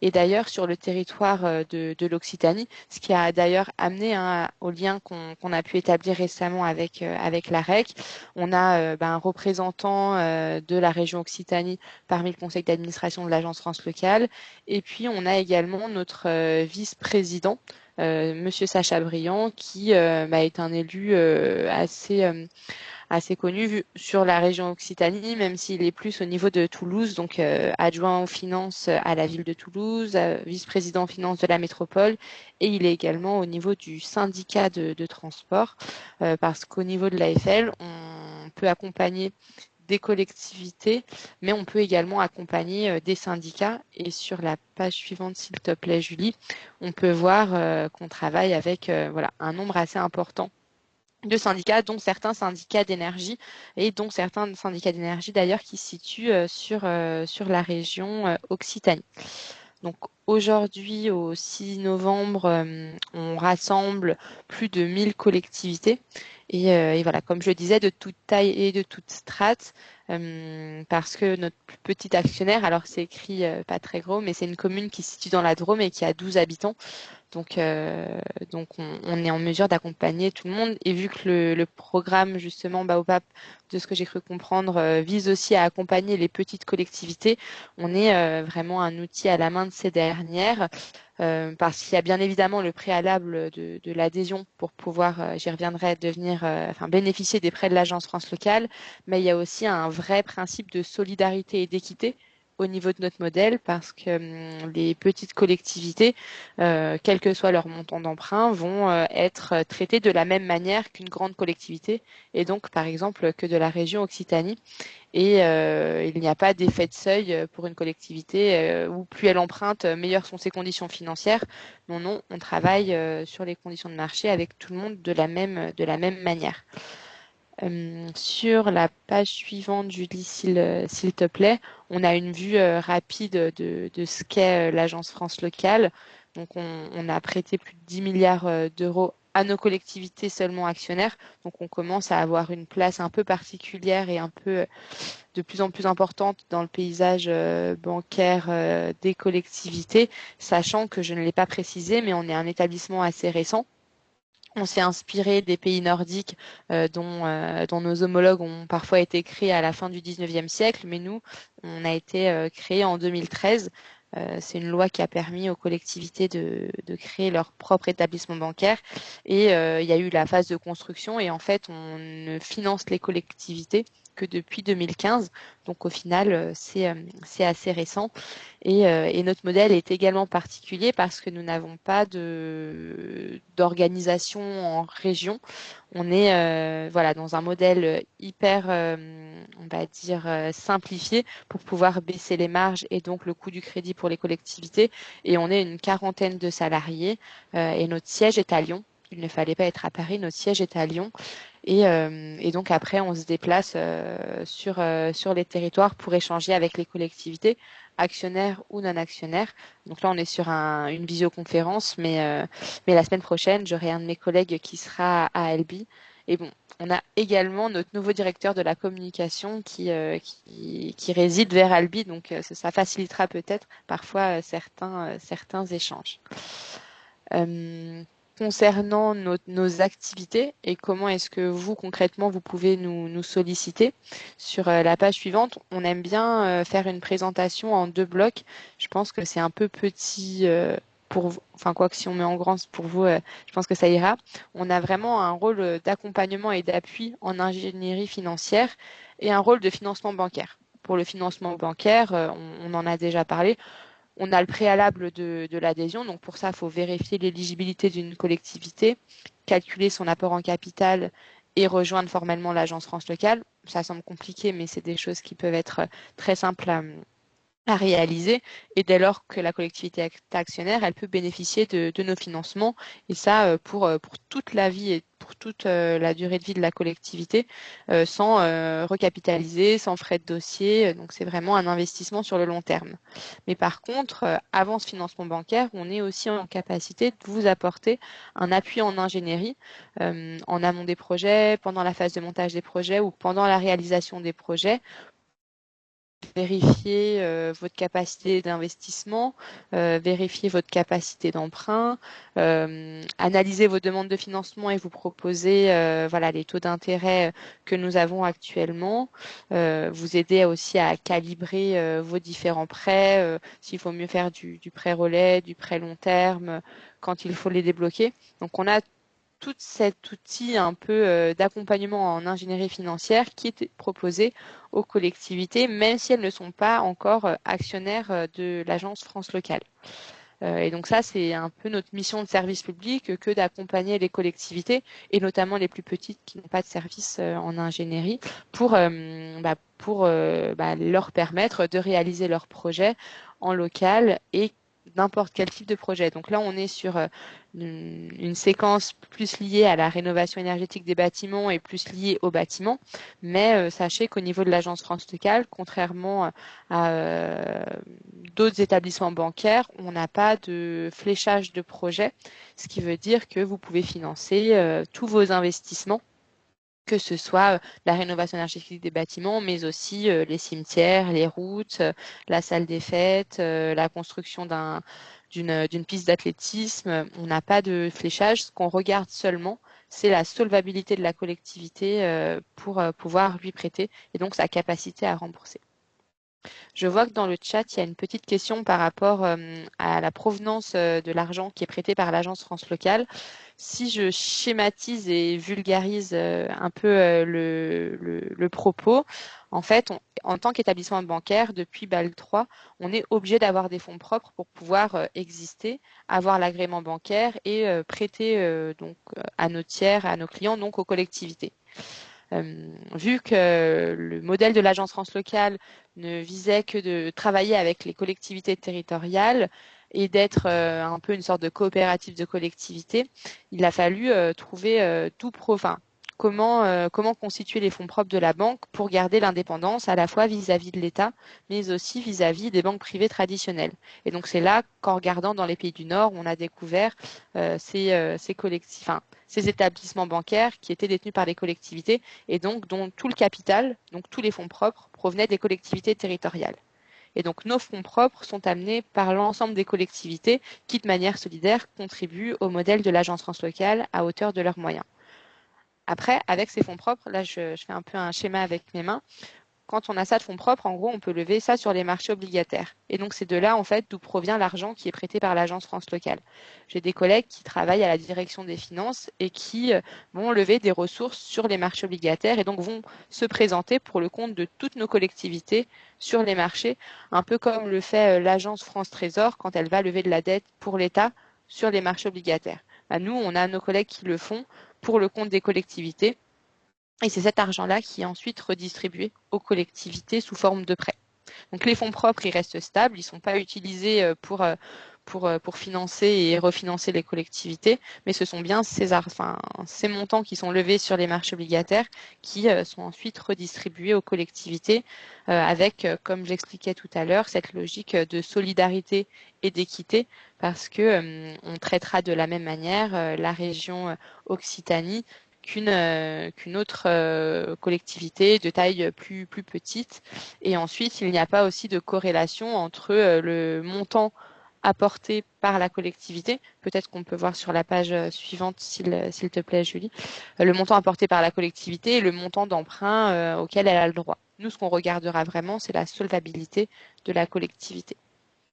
Et d'ailleurs sur le territoire de l'Occitanie, ce qui a d'ailleurs amené au lien qu'on a pu établir récemment avec la REC, on a un représentant de la région Occitanie parmi le conseil d'administration de l'Agence France Locale. Et puis on a également notre vice-président, Monsieur Sacha Briand, qui est un élu assez connu sur la région Occitanie, même s'il est plus au niveau de Toulouse, donc adjoint aux finances à la ville de Toulouse, vice-président aux finances de la métropole, et il est également au niveau du syndicat de transport, parce qu'au niveau de l'AFL, on peut accompagner des collectivités, mais on peut également accompagner des syndicats. Et sur la page suivante, s'il te plaît, Julie, on peut voir qu'on travaille avec voilà, un nombre assez important de syndicats, dont certains syndicats d'énergie et dont certains syndicats d'énergie d'ailleurs qui se situent sur la région Occitanie. Donc aujourd'hui, au 6 novembre, on rassemble plus de 1000 collectivités et voilà, comme je le disais, de toute taille et de toute strate, parce que notre plus petit actionnaire, alors c'est écrit pas très gros, mais c'est une commune qui se situe dans la Drôme et qui a 12 habitants. Donc on est en mesure d'accompagner tout le monde. Et vu que le programme, justement, Baobab, de ce que j'ai cru comprendre, vise aussi à accompagner les petites collectivités, on est vraiment un outil à la main de ces dernières. Parce qu'il y a bien évidemment le préalable de l'adhésion pour pouvoir, j'y reviendrai, bénéficier des prêts de l'Agence France Locale, mais il y a aussi un vrai principe de solidarité et d'équité au niveau de notre modèle parce que les petites collectivités, quel que soit leur montant d'emprunt, vont être traitées de la même manière qu'une grande collectivité et donc par exemple que de la région Occitanie. Et il n'y a pas d'effet de seuil pour une collectivité où plus elle emprunte, meilleures sont ses conditions financières. Non, non, on travaille sur les conditions de marché avec tout le monde de la même manière. Sur la page suivante, Julie, s'il te plaît, on a une vue rapide de ce qu'est l'Agence France Locale. Donc, on a prêté plus de 10 milliards d'euros à nos collectivités seulement actionnaires. Donc on commence à avoir une place un peu particulière et un peu de plus en plus importante dans le paysage bancaire des collectivités, sachant que je ne l'ai pas précisé, mais on est un établissement assez récent. On s'est inspiré des pays nordiques dont nos homologues ont parfois été créés à la fin du 19e siècle, mais nous, on a été créés en 2013. C'est une loi qui a permis aux collectivités de créer leur propre établissement bancaire. Et il y a eu la phase de construction et en fait, on ne finance les collectivités que depuis 2015. Donc au final, c'est assez récent. Et notre modèle est également particulier parce que nous n'avons pas d'organisation en région. On est voilà, dans un modèle hyper, on va dire, simplifié pour pouvoir baisser les marges et donc le coût du crédit pour les collectivités. Et on est une quarantaine de salariés et notre siège est à Lyon. Il ne fallait pas être à Paris, notre siège est à Lyon. Et donc après, on se déplace sur les territoires pour échanger avec les collectivités, actionnaires ou non actionnaires. Donc là, on est sur une visioconférence, mais la semaine prochaine, j'aurai un de mes collègues qui sera à Albi. Et bon, on a également notre nouveau directeur de la communication qui réside vers Albi, donc ça facilitera peut-être parfois certains échanges. Concernant nos activités et comment est-ce que vous, concrètement, vous pouvez nous solliciter. Sur la page suivante, on aime bien faire une présentation en 2 blocs. Je pense que c'est un peu petit pour vous. Enfin, quoi que si on met en grand pour vous, je pense que ça ira. On a vraiment un rôle d'accompagnement et d'appui en ingénierie financière et un rôle de financement bancaire. Pour le financement bancaire, on en a déjà parlé. On a le préalable de l'adhésion, donc pour ça, il faut vérifier l'éligibilité d'une collectivité, calculer son apport en capital et rejoindre formellement l'agence France locale. Ça semble compliqué, mais c'est des choses qui peuvent être très simples à réaliser. Et dès lors que la collectivité est actionnaire, elle peut bénéficier de nos financements. Et ça, pour toute la vie et pour toute la durée de vie de la collectivité, sans recapitaliser, sans frais de dossier. Donc, c'est vraiment un investissement sur le long terme. Mais par contre, avant ce financement bancaire, on est aussi en capacité de vous apporter un appui en ingénierie, en amont des projets, pendant la phase de montage des projets ou pendant la réalisation des projets. Vérifier votre capacité d'investissement, vérifier votre capacité d'emprunt, analyser vos demandes de financement et vous proposer voilà, les taux d'intérêt que nous avons actuellement, vous aider aussi à calibrer vos différents prêts, s'il faut mieux faire du prêt relais, du prêt long terme, quand il faut les débloquer. Donc on a tout cet outil un peu d'accompagnement en ingénierie financière qui est proposé aux collectivités, même si elles ne sont pas encore actionnaires de l'agence France locale. Et donc ça, c'est un peu notre mission de service public que d'accompagner les collectivités, et notamment les plus petites qui n'ont pas de service en ingénierie, pour leur permettre de réaliser leurs projets en local et n'importe quel type de projet. Donc là, on est sur une séquence plus liée à la rénovation énergétique des bâtiments et plus liée aux bâtiments. Mais sachez qu'au niveau de l'agence France locale, contrairement à d'autres établissements bancaires, on n'a pas de fléchage de projet, ce qui veut dire que vous pouvez financer tous vos investissements, que ce soit la rénovation énergétique des bâtiments, mais aussi les cimetières, les routes, la salle des fêtes, la construction d'une piste d'athlétisme. On n'a pas de fléchage. Ce qu'on regarde seulement, c'est la solvabilité de la collectivité pour pouvoir lui prêter et donc sa capacité à rembourser. Je vois que dans le chat, il y a une petite question par rapport à la provenance de l'argent qui est prêté par l'agence France locale. Si je schématise et vulgarise un peu le propos, en fait, en tant qu'établissement bancaire, depuis BAL 3, on est obligé d'avoir des fonds propres pour pouvoir exister, avoir l'agrément bancaire et prêter donc à nos tiers, à nos clients, donc aux collectivités. Vu que le modèle de l'agence France locale ne visait que de travailler avec les collectivités territoriales et d'être un peu une sorte de coopérative de collectivités, il a fallu trouver comment constituer les fonds propres de la banque pour garder l'indépendance à la fois vis-à-vis de l'État, mais aussi vis-à-vis des banques privées traditionnelles. Et donc c'est là qu'en regardant dans les pays du Nord, on a découvert ces établissements bancaires qui étaient détenus par les collectivités et donc dont tout le capital, donc tous les fonds propres, provenaient des collectivités territoriales. Et donc nos fonds propres sont amenés par l'ensemble des collectivités qui, de manière solidaire, contribuent au modèle de l'Agence France locale à hauteur de leurs moyens. Après, avec ces fonds propres, là je fais un peu un schéma avec mes mains, quand on a ça de fonds propres, en gros, on peut lever ça sur les marchés obligataires. Et donc, c'est de là, en fait, d'où provient l'argent qui est prêté par l'Agence France locale. J'ai des collègues qui travaillent à la direction des finances et qui vont lever des ressources sur les marchés obligataires et donc vont se présenter pour le compte de toutes nos collectivités sur les marchés, un peu comme le fait l'Agence France Trésor quand elle va lever de la dette pour l'État sur les marchés obligataires. Nous, on a nos collègues qui le font pour le compte des collectivités. Et c'est cet argent-là qui est ensuite redistribué aux collectivités sous forme de prêts. Donc les fonds propres, ils restent stables, ils ne sont pas utilisés pour financer et refinancer les collectivités, mais ce sont bien ces montants qui sont levés sur les marchés obligataires qui sont ensuite redistribués aux collectivités avec, comme j'expliquais tout à l'heure, cette logique de solidarité et d'équité parce que on traitera de la même manière la région Occitanie qu'une autre collectivité de taille plus petite. Et ensuite, il n'y a pas aussi de corrélation entre le montant apporté par la collectivité, peut-être qu'on peut voir sur la page suivante, s'il te plaît, Julie, le montant apporté par la collectivité et le montant d'emprunt auquel elle a le droit. Nous, ce qu'on regardera vraiment, c'est la solvabilité de la collectivité.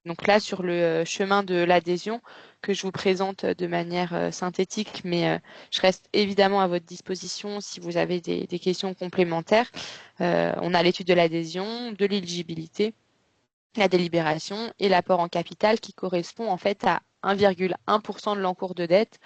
Donc là, sur le chemin de l'adhésion, que je vous présente de manière synthétique, mais je reste évidemment à votre disposition si vous avez des questions complémentaires. On a l'étude de l'adhésion, de l'éligibilité, la délibération et l'apport en capital qui correspond en fait à 1,1% de l'encours de dette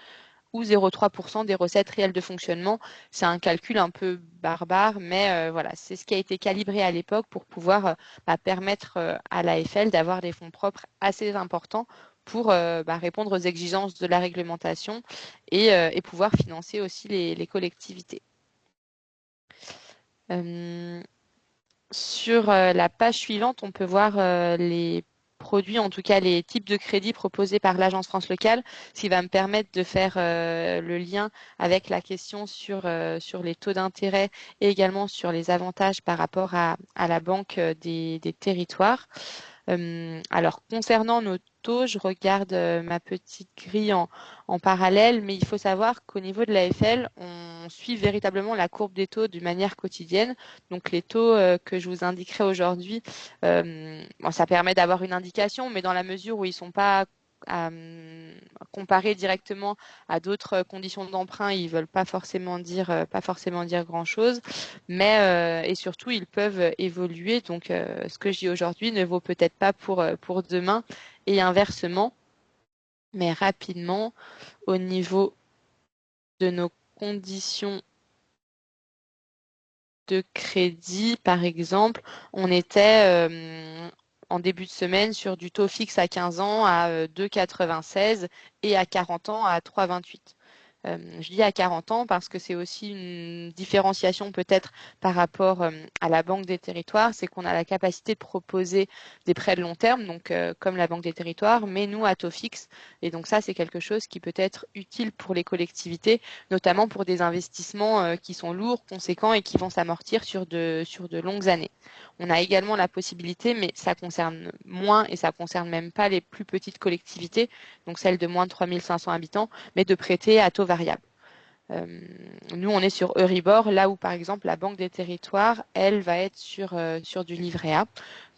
ou 0,3% des recettes réelles de fonctionnement. C'est un calcul un peu barbare, mais voilà, c'est ce qui a été calibré à l'époque pour pouvoir permettre à l'AFL d'avoir des fonds propres assez importants pour répondre aux exigences de la réglementation et pouvoir financer aussi les collectivités. Sur la page suivante, on peut voir les produits, en tout cas les types de crédits proposés par l'Agence France locale, ce qui va me permettre de faire le lien avec la question sur les taux d'intérêt et également sur les avantages par rapport à la Banque des territoires. Alors, concernant nos taux, je regarde ma petite grille en parallèle, mais il faut savoir qu'au niveau de l'AFL, on suit véritablement la courbe des taux de manière quotidienne. Donc, les taux que je vous indiquerai aujourd'hui, ça permet d'avoir une indication, mais dans la mesure où ils ne sont pas comparés directement à d'autres conditions d'emprunt, ils veulent pas forcément dire grand-chose, mais et surtout ils peuvent évoluer. Donc ce que je dis aujourd'hui ne vaut peut-être pas pour demain et inversement. Mais rapidement, au niveau de nos conditions de crédit, par exemple, on était en début de semaine sur du taux fixe à 15 ans à 2,96 et à 40 ans à 3,28. Je dis à 40 ans parce que c'est aussi une différenciation peut-être par rapport à la Banque des territoires, c'est qu'on a la capacité de proposer des prêts de long terme, donc comme la Banque des territoires, mais nous à taux fixe. Et donc ça, c'est quelque chose qui peut être utile pour les collectivités, notamment pour des investissements qui sont lourds, conséquents et qui vont s'amortir sur de longues années. On a également la possibilité, mais ça concerne moins et ça concerne même pas les plus petites collectivités, donc celles de moins de 3500 habitants, mais de prêter à taux variable. Nous, on est sur Euribor, là où, par exemple, la Banque des territoires, elle, va être sur du livret A.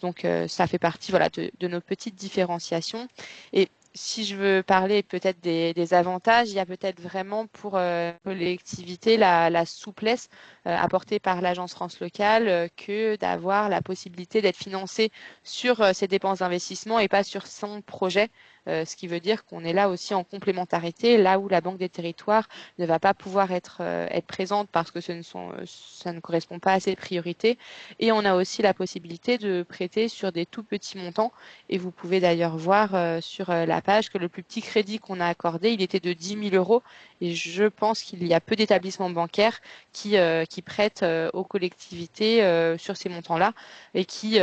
Donc, ça fait partie de nos petites différenciations. Et si je veux parler peut-être des avantages, il y a peut-être vraiment pour les collectivités la souplesse apportée par l'Agence France locale que d'avoir la possibilité d'être financé sur ses dépenses d'investissement et pas sur son projet. ce qui veut dire qu'on est là aussi en complémentarité, là où la Banque des Territoires ne va pas pouvoir être présente parce que ça ne correspond pas à ses priorités. Et on a aussi la possibilité de prêter sur des tout petits montants. Et vous pouvez d'ailleurs voir sur la page que le plus petit crédit qu'on a accordé, il était de 10 000 euros. Et je pense qu'il y a peu d'établissements bancaires qui prêtent aux collectivités sur ces montants-là et qui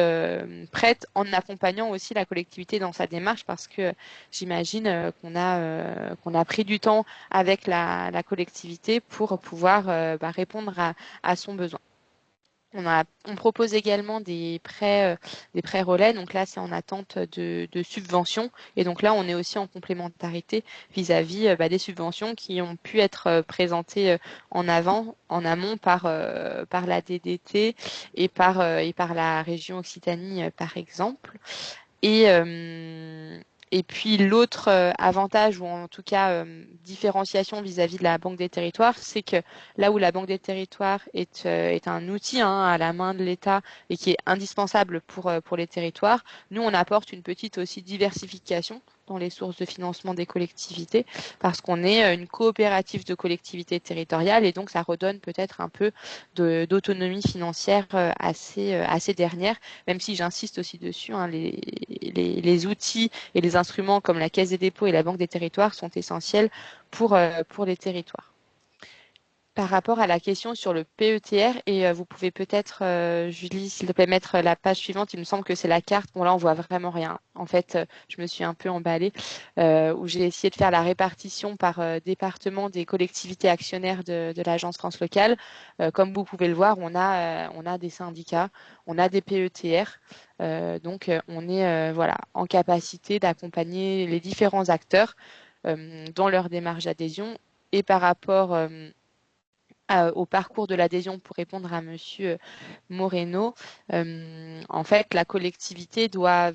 prêtent en accompagnant aussi la collectivité dans sa démarche parce que j'imagine qu'on a pris du temps avec la collectivité pour pouvoir répondre à son besoin. On propose également des prêts relais. Donc là, c'est en attente de subventions. Et donc là, on est aussi en complémentarité vis-à-vis des subventions qui ont pu être présentées en amont par la DDT et par la région Occitanie, par exemple. Et puis l'autre avantage, ou en tout cas différenciation vis-à-vis de la Banque des Territoires, c'est que là où la Banque des Territoires est un outil à la main de l'État et qui est indispensable pour les territoires, nous on apporte une petite aussi diversification dans les sources de financement des collectivités parce qu'on est une coopérative de collectivités territoriales et donc ça redonne peut-être un peu d'autonomie financière à ces dernières, même si j'insiste aussi dessus, les outils et les instruments comme la Caisse des dépôts et la Banque des territoires sont essentiels pour les territoires. Par rapport à la question sur le PETR, et vous pouvez peut-être, Julie, s'il te plaît, mettre la page suivante, il me semble que c'est la carte. Bon, là, on voit vraiment rien. En fait, je me suis un peu emballée, où j'ai essayé de faire la répartition par département des collectivités actionnaires de l'Agence France Locale. Comme vous pouvez le voir, on a des syndicats, on a des PETR. Donc, on est en capacité d'accompagner les différents acteurs dans leur démarche d'adhésion. Et par rapport au parcours de l'adhésion, pour répondre à Monsieur Moreno, en fait, la collectivité doit,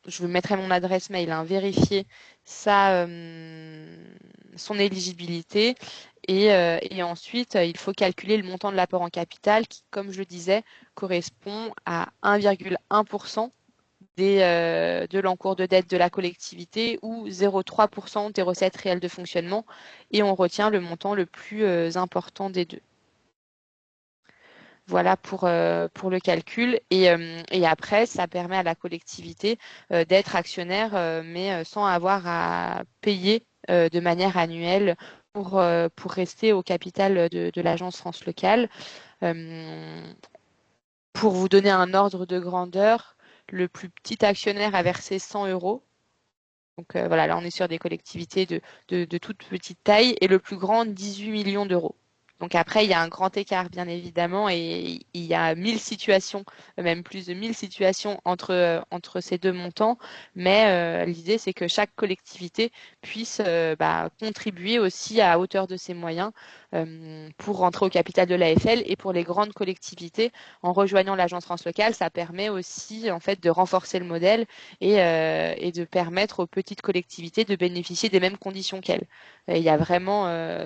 je vous mettrai mon adresse mail, vérifier son éligibilité et ensuite, il faut calculer le montant de l'apport en capital qui, comme je le disais, correspond à 1,1% de l'encours de dette de la collectivité ou 0,3% des recettes réelles de fonctionnement et on retient le montant le plus important des deux. Voilà pour le calcul et après ça permet à la collectivité d'être actionnaire mais sans avoir à payer de manière annuelle pour rester au capital de l'Agence France Locale. Pour vous donner un ordre de grandeur, le plus petit actionnaire a versé 100 euros. Donc voilà, là on est sur des collectivités de toute petite taille et le plus grand 18 millions d'euros. Donc après, il y a un grand écart, bien évidemment, et il y a 1000 situations, même plus de 1000 situations entre ces deux montants. Mais l'idée, c'est que chaque collectivité puisse contribuer aussi à hauteur de ses moyens pour rentrer au capital de l'AFL. Et pour les grandes collectivités, en rejoignant l'Agence France Locale, ça permet aussi en fait de renforcer le modèle et de permettre aux petites collectivités de bénéficier des mêmes conditions qu'elles. Il y a vraiment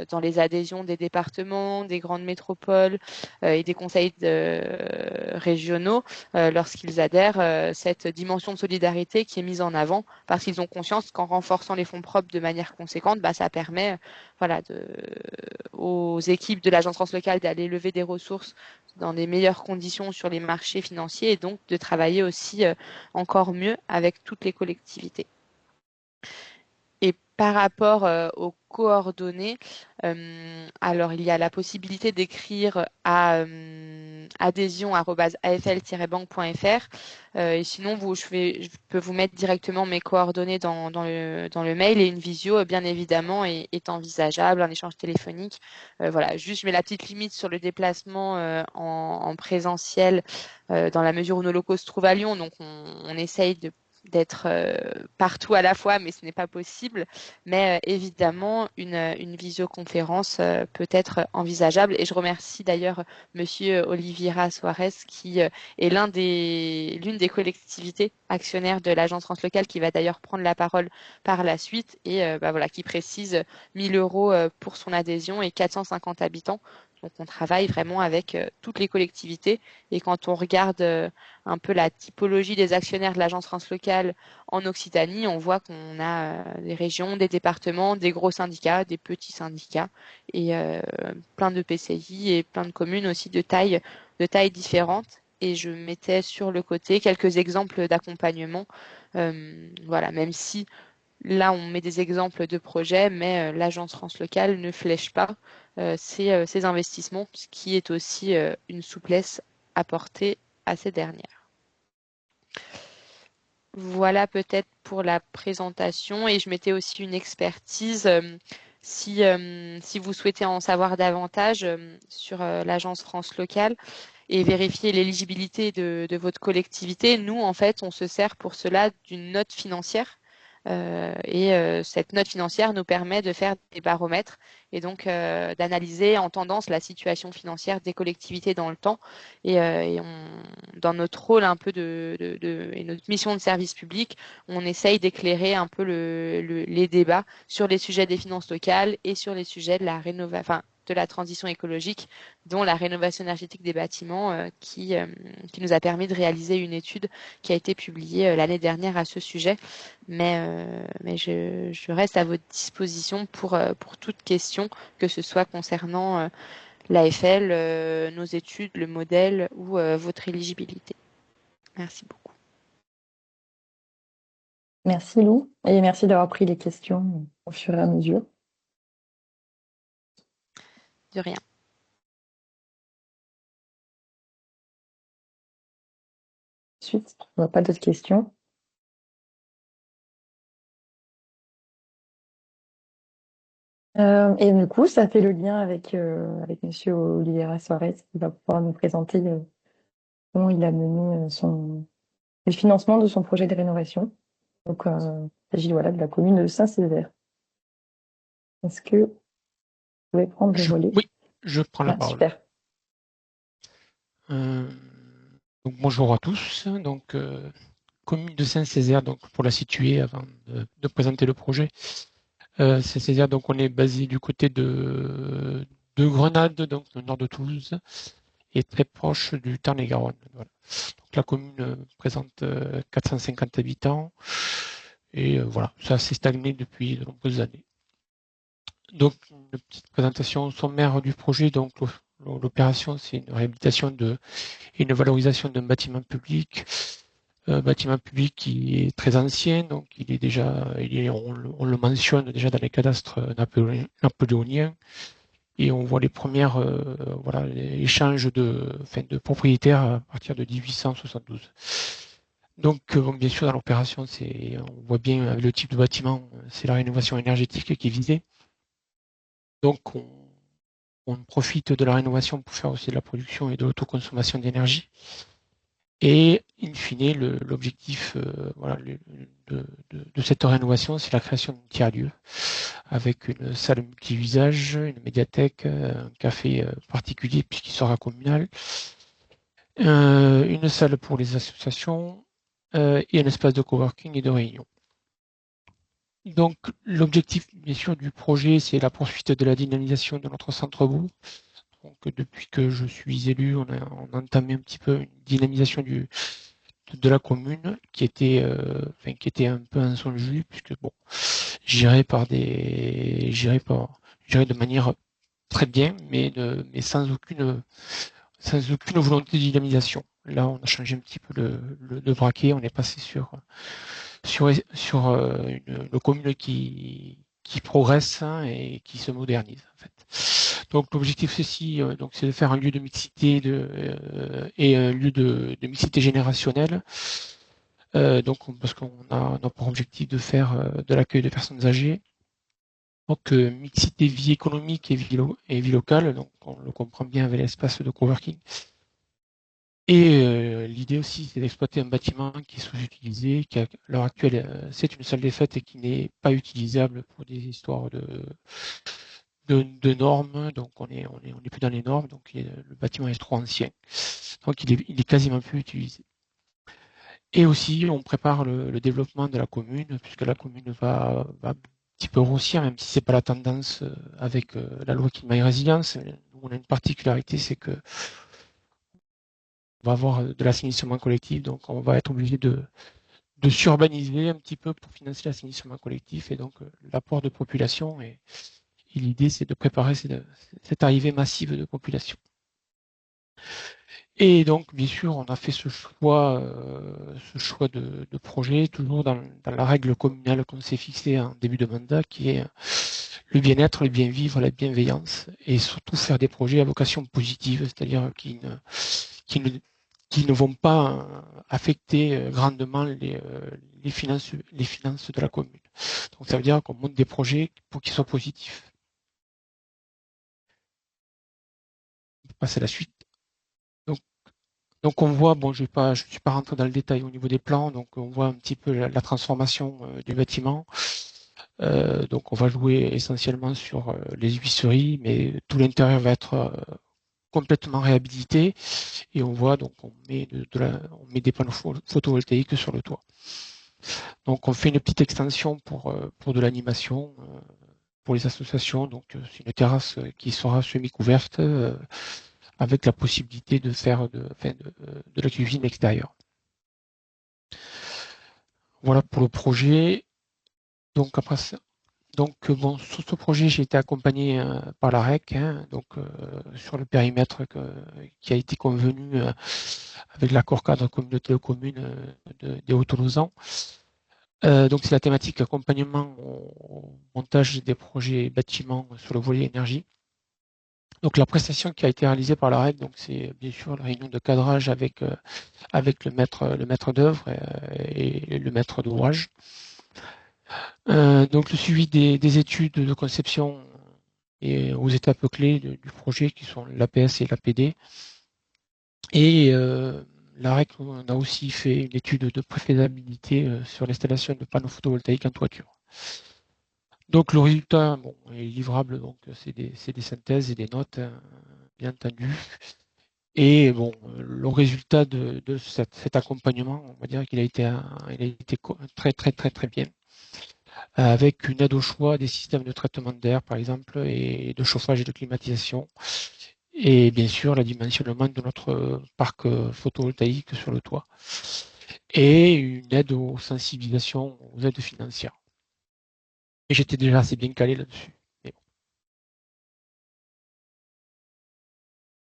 dans les adhésions des départements, des grandes métropoles et des conseils régionaux, lorsqu'ils adhèrent, cette dimension de solidarité qui est mise en avant parce qu'ils ont conscience qu'en renforçant les fonds propres de manière conséquente, ça permet aux équipes de l'Agence France Locale d'aller lever des ressources dans les meilleures conditions sur les marchés financiers et donc de travailler aussi encore mieux avec toutes les collectivités. Et par rapport aux coordonnées, alors il y a la possibilité d'écrire à adhésion@afl-banque.fr et sinon je peux vous mettre directement mes coordonnées dans le mail et une visio bien évidemment est envisageable, un échange téléphonique. Voilà, juste je mets la petite limite sur le déplacement en présentiel dans la mesure où nos locaux se trouvent à Lyon, donc on essaye d'être partout à la fois, mais ce n'est pas possible. Mais évidemment, une visioconférence peut être envisageable. Et je remercie d'ailleurs Monsieur Oliveira Soares, qui est l'une des collectivités actionnaire de l'agence France Locale, qui va d'ailleurs prendre la parole par la suite et voilà, qui précise 1 000 € pour son adhésion et 450 habitants. Donc on travaille vraiment avec toutes les collectivités et quand on regarde un peu la typologie des actionnaires de l'agence France Locale en Occitanie, on voit qu'on a des régions, des départements, des gros syndicats, des petits syndicats et plein de PCI et plein de communes aussi de tailles différentes. Et je mettais sur le côté quelques exemples d'accompagnement. Voilà, même si là, on met des exemples de projets, mais l'agence France Locale ne flèche pas ces investissements, ce qui est aussi une souplesse apportée à ces dernières. Voilà peut-être pour la présentation et je mettais aussi une expertise si vous souhaitez en savoir davantage sur l'agence France Locale et vérifier l'éligibilité de votre collectivité. Nous, en fait, on se sert pour cela d'une note financière. Cette note financière nous permet de faire des baromètres et donc d'analyser en tendance la situation financière des collectivités dans le temps. Dans notre rôle un peu et notre mission de service public, on essaye d'éclairer un peu les débats sur les sujets des finances locales et sur les sujets de la de la transition écologique, dont la rénovation énergétique des bâtiments, qui nous a permis de réaliser une étude qui a été publiée l'année dernière à ce sujet. Mais je reste à votre disposition pour toute question, que ce soit concernant l'AFL, nos études, le modèle ou votre éligibilité. Merci beaucoup. Merci Lou, et merci d'avoir pris les questions au fur et à mesure. De rien. Ensuite, on n'a pas d'autres questions. Et du coup, ça fait le lien avec Monsieur Oliveira Soares, qui va pouvoir nous présenter comment il a mené le financement de son projet de rénovation. Donc, il s'agit de la commune de Saint-Césaire. Est-ce que vous pouvez prendre le relais? Oui, je prends la parole. Super. Donc, bonjour à tous. Donc, commune de Saint-Césaire, donc pour la situer avant de présenter le projet. Saint-Césaire, donc on est basé du côté de Grenade, donc au nord de Toulouse, et très proche du Tarn-et-Garonne. Voilà. Donc la commune présente 450 habitants, et voilà, ça s'est stagné depuis de nombreuses années. Donc une petite présentation sommaire du projet. Donc l'opération, c'est une réhabilitation et une valorisation d'un bâtiment public. Bâtiment public qui est très ancien, donc on le mentionne déjà dans les cadastres napoléoniens, et on voit les premières les échanges de propriétaires à partir de 1872. Donc bien sûr dans l'opération, on voit bien avec le type de bâtiment, c'est la rénovation énergétique qui est visée. Donc on profite de la rénovation pour faire aussi de la production et de l'autoconsommation d'énergie. Et in fine, l'objectif de cette rénovation, c'est la création d'un tiers-lieu avec une salle multi-usage, une médiathèque, un café particulier puisqu'il sera communal, une salle pour les associations et un espace de coworking et de réunion. Donc l'objectif bien sûr du projet, c'est la poursuite de la dynamisation de notre centre-bourg. Donc depuis que je suis élu, on a entamé un petit peu une dynamisation de la commune qui était un peu un son jus, puisque bon, géré de manière très bien, mais sans aucune volonté de dynamisation. Là, on a changé un petit peu le braquet, on est passé sur une commune qui progresse et qui se modernise en fait. Donc l'objectif ceci, c'est de faire un lieu de mixité et un lieu de mixité générationnelle. Parce qu'on a pour objectif de faire de l'accueil de personnes âgées. Donc mixité vie économique et vie locale. Donc on le comprend bien avec l'espace de coworking. Et l'idée aussi, c'est d'exploiter un bâtiment qui est sous-utilisé, qui à l'heure actuelle, c'est une salle des fêtes et qui n'est pas utilisable pour des histoires de normes. Donc on est plus dans les normes, donc le bâtiment est trop ancien. Donc il est quasiment plus utilisé. Et aussi, on prépare le développement de la commune, puisque la commune va un petit peu grossir, même si c'est pas la tendance avec la loi Climat et Résilience. Nous, on a une particularité, c'est que on va avoir de l'assainissement collectif, donc on va être obligé de s'urbaniser un petit peu pour financer l'assainissement collectif et donc l'apport de population. Et l'idée, c'est de préparer cette arrivée massive de population. Et donc, bien sûr, on a fait ce choix de projet, toujours dans la règle communale qu'on s'est fixée en début de mandat, qui est le bien-être, le bien-vivre, la bienveillance, et surtout faire des projets à vocation positive, c'est-à-dire qui ne vont pas affecter grandement les finances de la commune. Donc, ça veut dire qu'on monte des projets pour qu'ils soient positifs. On peut passer à la suite. Donc on voit, bon, je ne suis pas rentré dans le détail au niveau des plans, donc on voit un petit peu la transformation du bâtiment. Donc on va jouer essentiellement sur les huisseries, mais tout l'intérieur va être complètement réhabilité. Et on voit, donc on met des panneaux photovoltaïques sur le toit. Donc on fait une petite extension pour de l'animation, pour les associations. Donc c'est une terrasse qui sera semi-couverte, avec la possibilité de faire de la cuisine extérieure. Voilà pour le projet. Donc après ça, bon, sur ce projet, j'ai été accompagné par la REC, donc sur le périmètre qui a été convenu avec l'accord cadre communauté de communes des Hauts-Tolosan. Donc c'est la thématique accompagnement au montage des projets bâtiments sur le volet énergie. Donc la prestation qui a été réalisée par la REC, donc c'est bien sûr la réunion de cadrage avec le maître d'œuvre et le maître d'ouvrage. Donc le suivi des études de conception et aux étapes clés du projet qui sont l'APS et l'APD. Et la REC, on a aussi fait une étude de préfaisabilité sur l'installation de panneaux photovoltaïques en toiture. Donc le résultat est livrable, donc c'est des synthèses et des notes, bien entendu. Et bon, le résultat de cet accompagnement, on va dire qu'il a été très très très très bien, avec une aide au choix des systèmes de traitement d'air, par exemple, et de chauffage et de climatisation, et bien sûr le dimensionnement de notre parc photovoltaïque sur le toit, et une aide aux sensibilisations, aux aides financières. Et j'étais déjà assez bien calé là-dessus.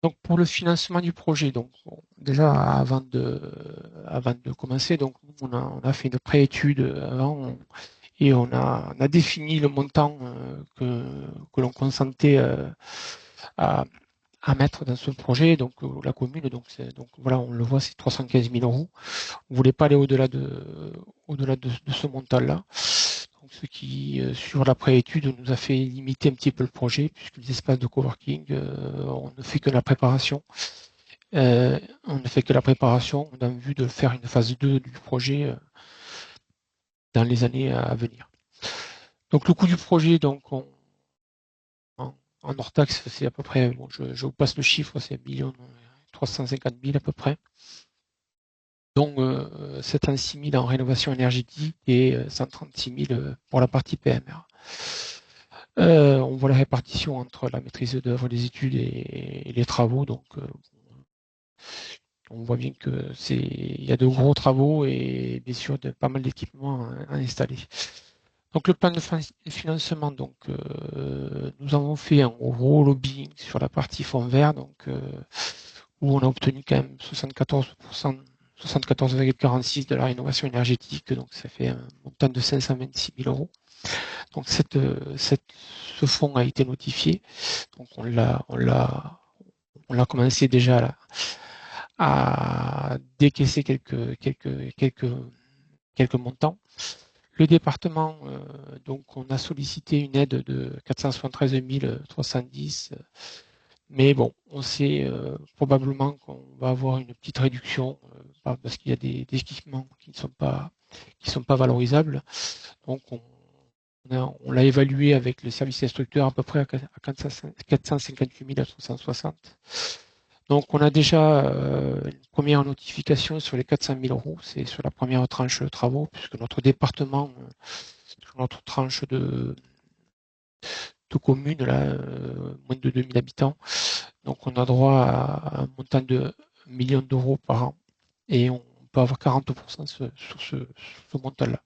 Donc pour le financement du projet, donc déjà avant de commencer, donc on a fait une préétude avant et on a défini le montant que l'on consentait à mettre dans ce projet. Donc la commune, donc voilà, on le voit, c'est 315 000 €. On voulait pas aller au-delà de ce montant-là. Donc, ce qui, sur la préétude, nous a fait limiter un petit peu le projet, puisque les espaces de coworking, on ne fait que la préparation. On ne fait que la préparation, on a vue de faire une phase 2 du projet dans les années à venir. Donc le coût du projet, donc en hors taxe, c'est à peu près, bon, je vous passe le chiffre, c'est 1 350 000 à peu près. Donc 76 000 en rénovation énergétique et 136 000 pour la partie PMR. On voit la répartition entre la maîtrise d'œuvre, les études et les travaux. Donc on voit bien que il y a de gros travaux et bien sûr pas mal d'équipements à installer. Donc le plan de financement, donc nous avons fait un gros lobbying sur la partie fonds vert, donc où on a obtenu quand même 74,46 de la rénovation énergétique, donc ça fait un montant de 526 000 €. Donc ce fonds a été notifié, donc on l'a commencé déjà à décaisser quelques montants. Le département, donc on a sollicité une aide de 473 310, mais bon, on sait probablement qu'on va avoir une petite réduction parce qu'il y a des équipements qui ne sont pas valorisables. Donc on l'a évalué avec le service instructeur à peu près à 458 360. Donc, on a déjà une première notification sur les 400 000 euros. C'est sur la première tranche de travaux, puisque notre département, sur notre tranche de communes, là, moins de 2000 habitants, donc on a droit à un montant de 1 million d'euros par an. Et on peut avoir 40% sur ce montant-là.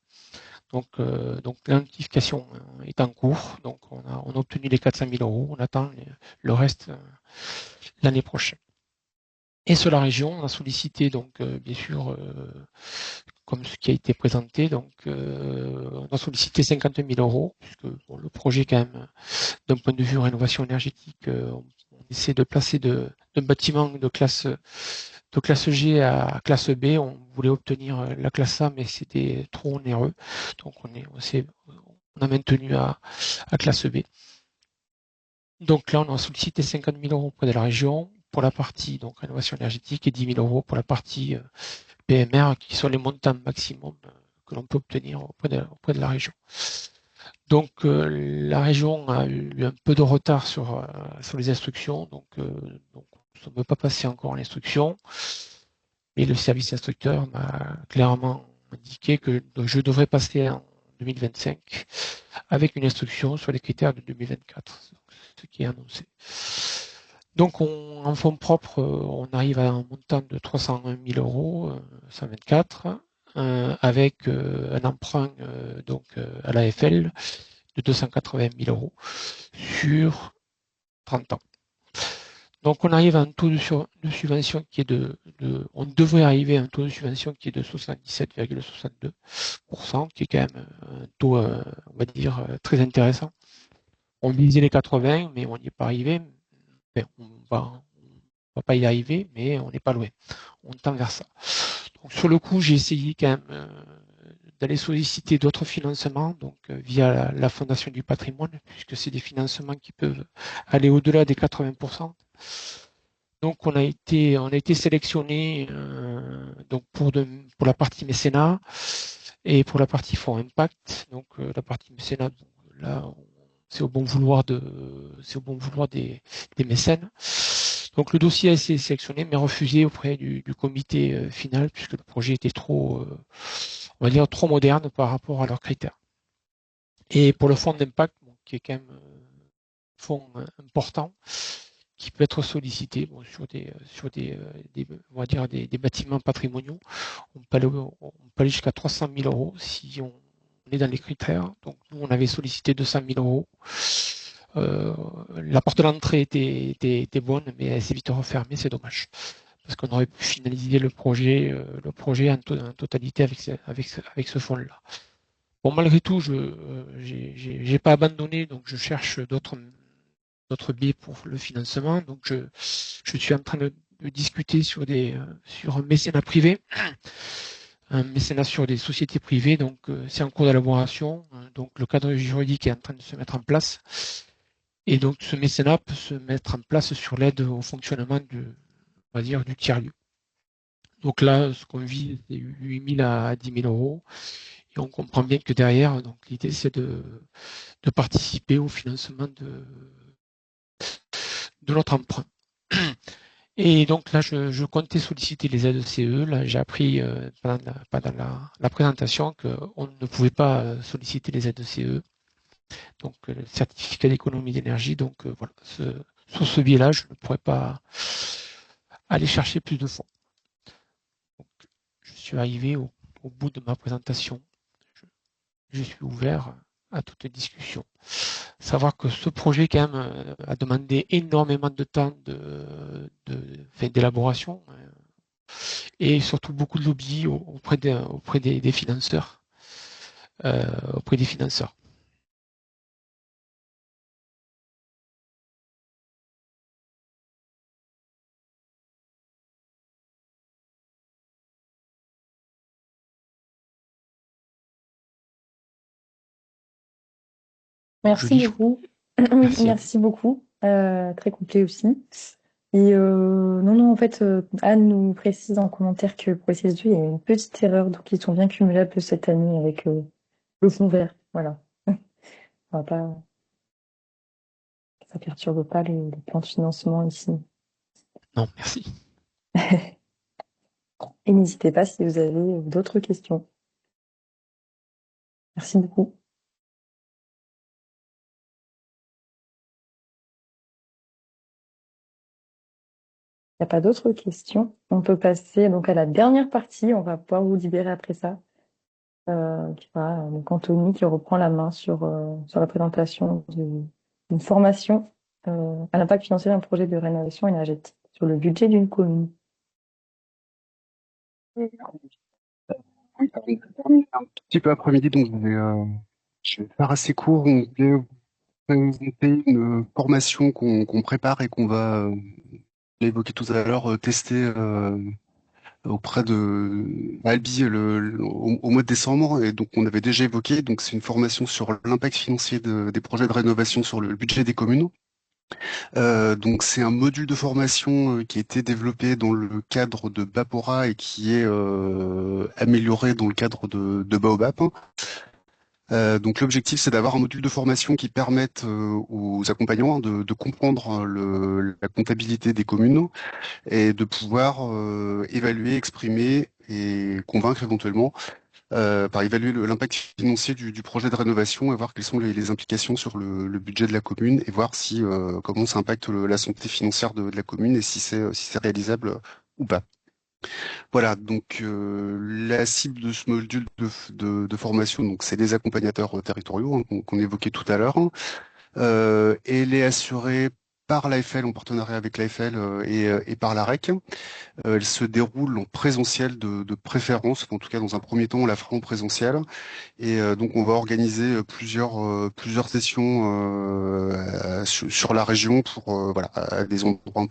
Donc la notification est en cours. Donc on a obtenu les 400 000 euros. On attend le reste l'année prochaine. Et sur la région, on a sollicité donc bien sûr, comme ce qui a été présenté, donc on a sollicité 50 000 euros, puisque bon, le projet quand même, d'un point de vue rénovation énergétique, on essaie de placer d'un bâtiment de classe G à classe B. On voulait obtenir la classe A, mais c'était trop onéreux. Donc on a maintenu à classe B. Donc là, on a sollicité 50 000 euros auprès de la région pour la partie donc rénovation énergétique et 10 000 euros pour la partie PMR, qui sont les montants maximum que l'on peut obtenir auprès de la région. Donc la région a eu un peu de retard sur les instructions, donc on ne peut pas passer encore l'instruction, mais le service instructeur m'a clairement indiqué que je devrais passer en 2025 avec une instruction sur les critères de 2024, ce qui est annoncé. Donc en fonds propres, on arrive à un montant de 301 000 euros, 124, avec un emprunt donc à l'AFL de 280 000 euros sur 30 ans. Donc on arrive à un taux de subvention qui est on devrait arriver à un taux de subvention qui est de 77,62%, qui est quand même un taux, on va dire, très intéressant. On visait les 80, mais on n'y est pas arrivé. Enfin, on va pas y arriver, mais on n'est pas loin. On tend vers ça. Donc sur le coup, j'ai essayé quand même d'aller solliciter d'autres financements, donc via la Fondation du patrimoine, puisque c'est des financements qui peuvent aller au-delà des 80%. Donc on a été sélectionné donc pour la partie mécénat et pour la partie fonds impact. Donc la partie mécénat, là c'est au bon vouloir des mécènes. Donc le dossier a été sélectionné mais refusé auprès du comité final, puisque le projet était trop, on va dire, trop moderne par rapport à leurs critères. Et pour le fonds d'impact, qui est quand même un fonds important, qui peut être sollicité sur des on va dire des bâtiments patrimoniaux, on peut aller jusqu'à 300 000 euros si on est dans les critères. Donc nous, on avait sollicité 200 000 euros. La porte d'entrée était bonne, mais elle s'est vite refermée, c'est dommage. Parce qu'on aurait pu finaliser le projet en totalité avec ce fonds-là. Bon, malgré tout, j'ai pas abandonné, donc je cherche d'autres biais pour le financement. Donc je suis en train de discuter sur un mécénat privé, un mécénat sur des sociétés privées. Donc c'est en cours d'élaboration. Donc le cadre juridique est en train de se mettre en place. Et donc ce mécénat peut se mettre en place sur l'aide au fonctionnement on va dire, du tiers-lieu. Donc là, ce qu'on vise, c'est 8 000 à 10 000 euros. Et on comprend bien que derrière, donc l'idée, c'est de participer au financement de notre emprunt. Et donc là, je comptais solliciter les aides CE. Là, j'ai appris pendant la présentation qu'on ne pouvait pas solliciter les aides CE. Donc le certificat d'économie d'énergie. Donc voilà, sur ce biais-là, je ne pourrais pas aller chercher plus de fonds. Donc, je suis arrivé au bout de ma présentation. Je suis ouvert à toute discussion. Savoir que ce projet quand même a demandé énormément de temps d'élaboration et surtout beaucoup de lobby auprès des financeurs. Merci beaucoup. Merci beaucoup. Très complet aussi. Et non, en fait, Anne nous précise en commentaire que pour les CSU, il y a une petite erreur, donc ils sont bien cumulables cette année avec le fond vert. Voilà. On va pas, ça perturbe pas les plans de financement ici. Non, merci. Et n'hésitez pas si vous avez d'autres questions. Merci beaucoup. Il n'y a pas d'autres questions. On peut passer donc à la dernière partie. On va pouvoir vous libérer après ça. Qui sera donc Anthony qui reprend la main sur la présentation d'une formation à l'impact financier d'un projet de rénovation énergétique sur le budget d'une commune. Oui, un tout petit peu après-midi, donc je vais faire assez court. On voulait vous présenter une formation qu'on prépare et qu'on va, je l'ai évoqué tout à l'heure, tester auprès de Albi au mois de décembre. Et donc, on avait déjà évoqué, donc c'est une formation sur l'impact financier des projets de rénovation sur le budget des communes. Donc c'est un module de formation qui a été développé dans le cadre de Bapora et qui est amélioré dans le cadre de Baobab. Donc l'objectif c'est d'avoir un module de formation qui permette aux accompagnants de comprendre la comptabilité des communes et de pouvoir évaluer, exprimer et convaincre éventuellement par évaluer l'impact financier du projet de rénovation et voir quelles sont les implications sur le budget de la commune et voir si comment ça impacte la santé financière de la commune et si c'est réalisable ou pas. Voilà, donc la cible de ce module de formation, donc c'est les accompagnateurs territoriaux qu'on évoquait tout à l'heure. Et elle est assurée par l'AFL en partenariat avec l'AFL et par la REC. Elle se déroule en présentiel de préférence. Enfin, en tout cas, dans un premier temps, on la fera en présentiel. Et donc, on va organiser plusieurs sessions sur la région pour voilà, à des endroits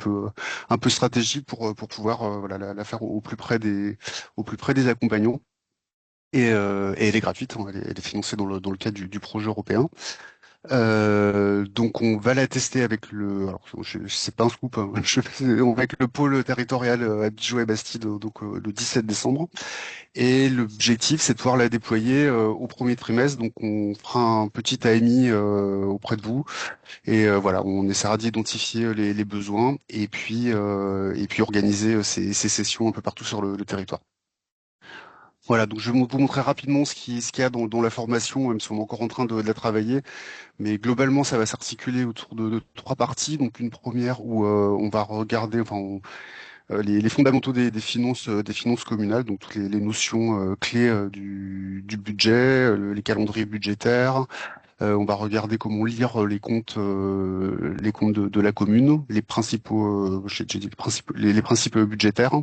un peu stratégiques pour pouvoir voilà, la faire au plus près des accompagnants. Et elle est gratuite, hein, elle est financée dans le cadre du projet européen. Donc on va la tester avec alors c'est pas un scoop, hein, on va avec le pôle territorial à Dijon et Bastide, donc le 17 décembre. Et l'objectif c'est de pouvoir la déployer au premier trimestre. Donc on fera un petit AMI auprès de vous et voilà, on essaiera d'identifier les besoins et puis organiser ces sessions un peu partout sur le territoire. Voilà, donc je vais vous montrer rapidement ce qu'il y a dans la formation, même si on est encore en train de la travailler. Mais globalement, ça va s'articuler autour de trois parties. Donc une première où on va regarder les fondamentaux des finances communales, donc toutes les notions clés du budget, les calendriers budgétaires. On va regarder comment lire les comptes de la commune, les principaux, j'ai dit les principes budgétaires,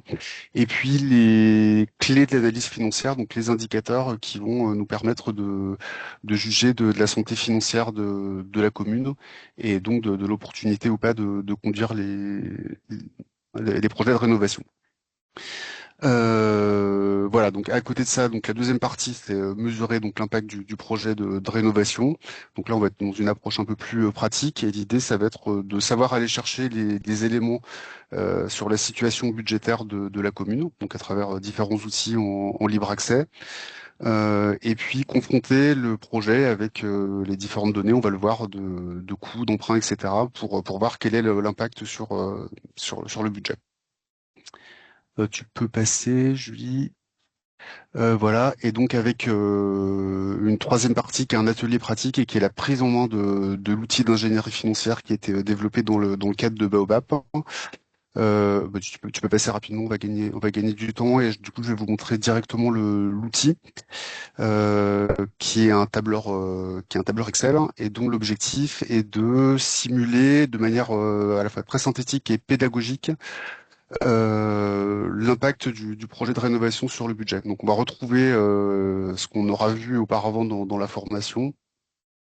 et puis les clés de l'analyse financière, donc les indicateurs qui vont nous permettre de juger de la santé financière de la commune et donc de l'opportunité ou pas de conduire les projets de rénovation. Voilà, donc à côté de ça, donc la deuxième partie, c'est mesurer donc l'impact du projet de rénovation. Donc là, on va être dans une approche un peu plus pratique et l'idée, ça va être de savoir aller chercher les éléments sur la situation budgétaire de la commune, donc à travers différents outils en libre accès. Et puis confronter le projet avec les différentes données, on va le voir de coûts, d'emprunts, etc. pour voir quel est l'impact sur le budget. Tu peux passer, Julie. Voilà, et donc avec une troisième partie qui est un atelier pratique et qui est la prise en main de l'outil d'ingénierie financière qui a été développé dans le cadre de Baobab. Tu peux passer rapidement, on va gagner du temps et du coup je vais vous montrer directement l'outil qui est un tableur Excel et dont l'objectif est de simuler de manière à la fois très synthétique et pédagogique l'impact du projet de rénovation sur le budget. Donc on va retrouver ce qu'on aura vu auparavant dans la formation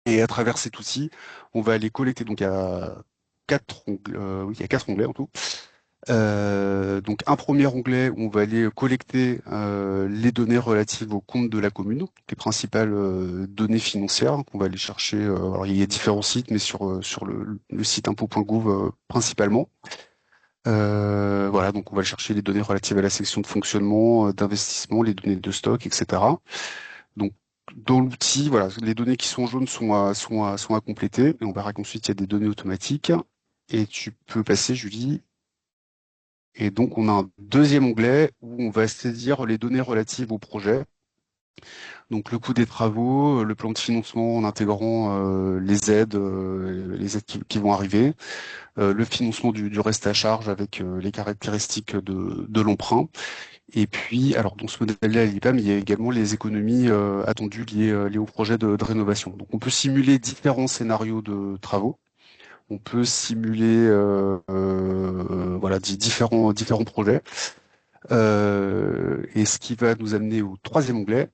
et à travers cet outil, on va aller collecter. Donc il y a quatre onglets, oui, il y a quatre onglets en tout. Donc un premier onglet où on va aller collecter les données relatives au compte de la commune, les principales données financières qu'on va aller chercher. Alors il y a différents sites, mais sur le site impôt.gouv principalement. Voilà, donc on va chercher les données relatives à la section de fonctionnement, d'investissement, les données de stock, etc. Donc dans l'outil, voilà, les données qui sont jaunes sont à compléter. Et on verra qu'ensuite il y a des données automatiques. Et tu peux passer, Julie. Et donc, on a un deuxième onglet où on va saisir les données relatives au projet. Donc, le coût des travaux, le plan de financement en intégrant les aides qui vont arriver, le financement du reste à charge avec les caractéristiques de l'emprunt. Et puis, alors dans ce modèle-là, l'IPAM, il y a également les économies attendues liées au projet de rénovation. Donc, on peut simuler différents scénarios de travaux. On peut simuler voilà, différents projets. Et ce qui va nous amener au troisième onglet.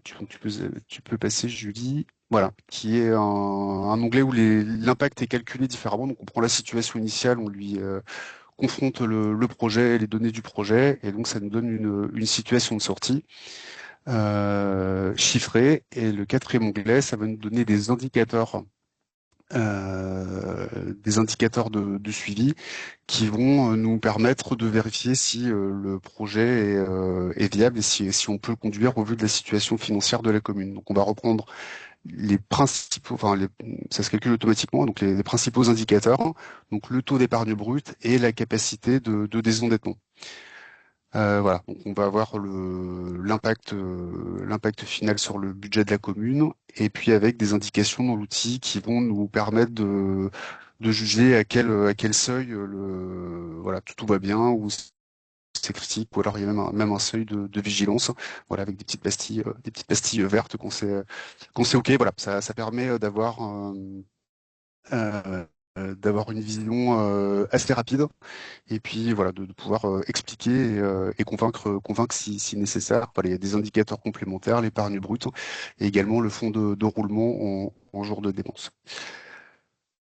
Tu peux passer, Julie. Voilà, qui est un onglet où l'impact est calculé différemment. Donc, on prend la situation initiale, on lui confronte le projet, les données du projet, et donc ça nous donne une situation de sortie chiffrée. Et le quatrième onglet, ça va nous donner des indicateurs de suivi qui vont nous permettre de vérifier si le projet est viable et si on peut le conduire au vu de la situation financière de la commune. Donc on va reprendre les principaux, ça se calcule automatiquement, donc les principaux indicateurs, donc le taux d'épargne brute et la capacité de désendettement. Voilà, donc on va avoir l'impact final sur le budget de la commune, et puis avec des indications dans l'outil qui vont nous permettre de juger à quel seuil voilà, tout va bien, ou c'est critique, ou alors il y a même un seuil de vigilance, voilà, avec des petites pastilles vertes qu'on sait OK. Voilà, ça permet d'avoir une vision assez rapide, et puis voilà, de pouvoir expliquer et convaincre si nécessaire. Voilà, il y a des indicateurs complémentaires, l'épargne brute, et également le fonds de roulement en jour de dépense.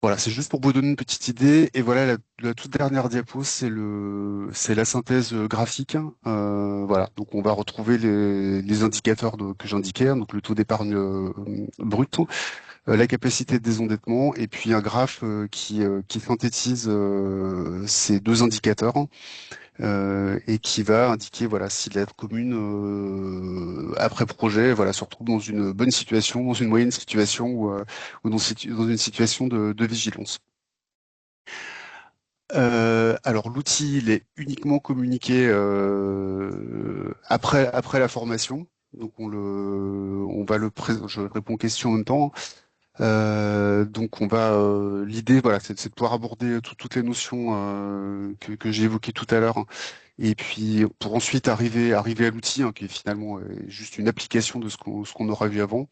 Voilà, c'est juste pour vous donner une petite idée. Et voilà, la toute dernière diapo, c'est la synthèse graphique. Voilà, donc on va retrouver les indicateurs que j'indiquais, donc le taux d'épargne brut, la capacité de désendettement, et puis un graphe qui synthétise ces deux indicateurs et qui va indiquer, voilà, si la commune après projet, voilà, se retrouve dans une bonne situation, dans une moyenne situation, ou dans une situation de vigilance. Alors l'outil, il est uniquement communiqué après la formation. Donc on va je réponds aux questions en même temps. Donc l'idée, voilà, c'est de pouvoir aborder toutes les notions que j'ai évoquées tout à l'heure, et puis pour ensuite arriver à l'outil, qui est finalement juste une application de ce qu'on aura vu avant.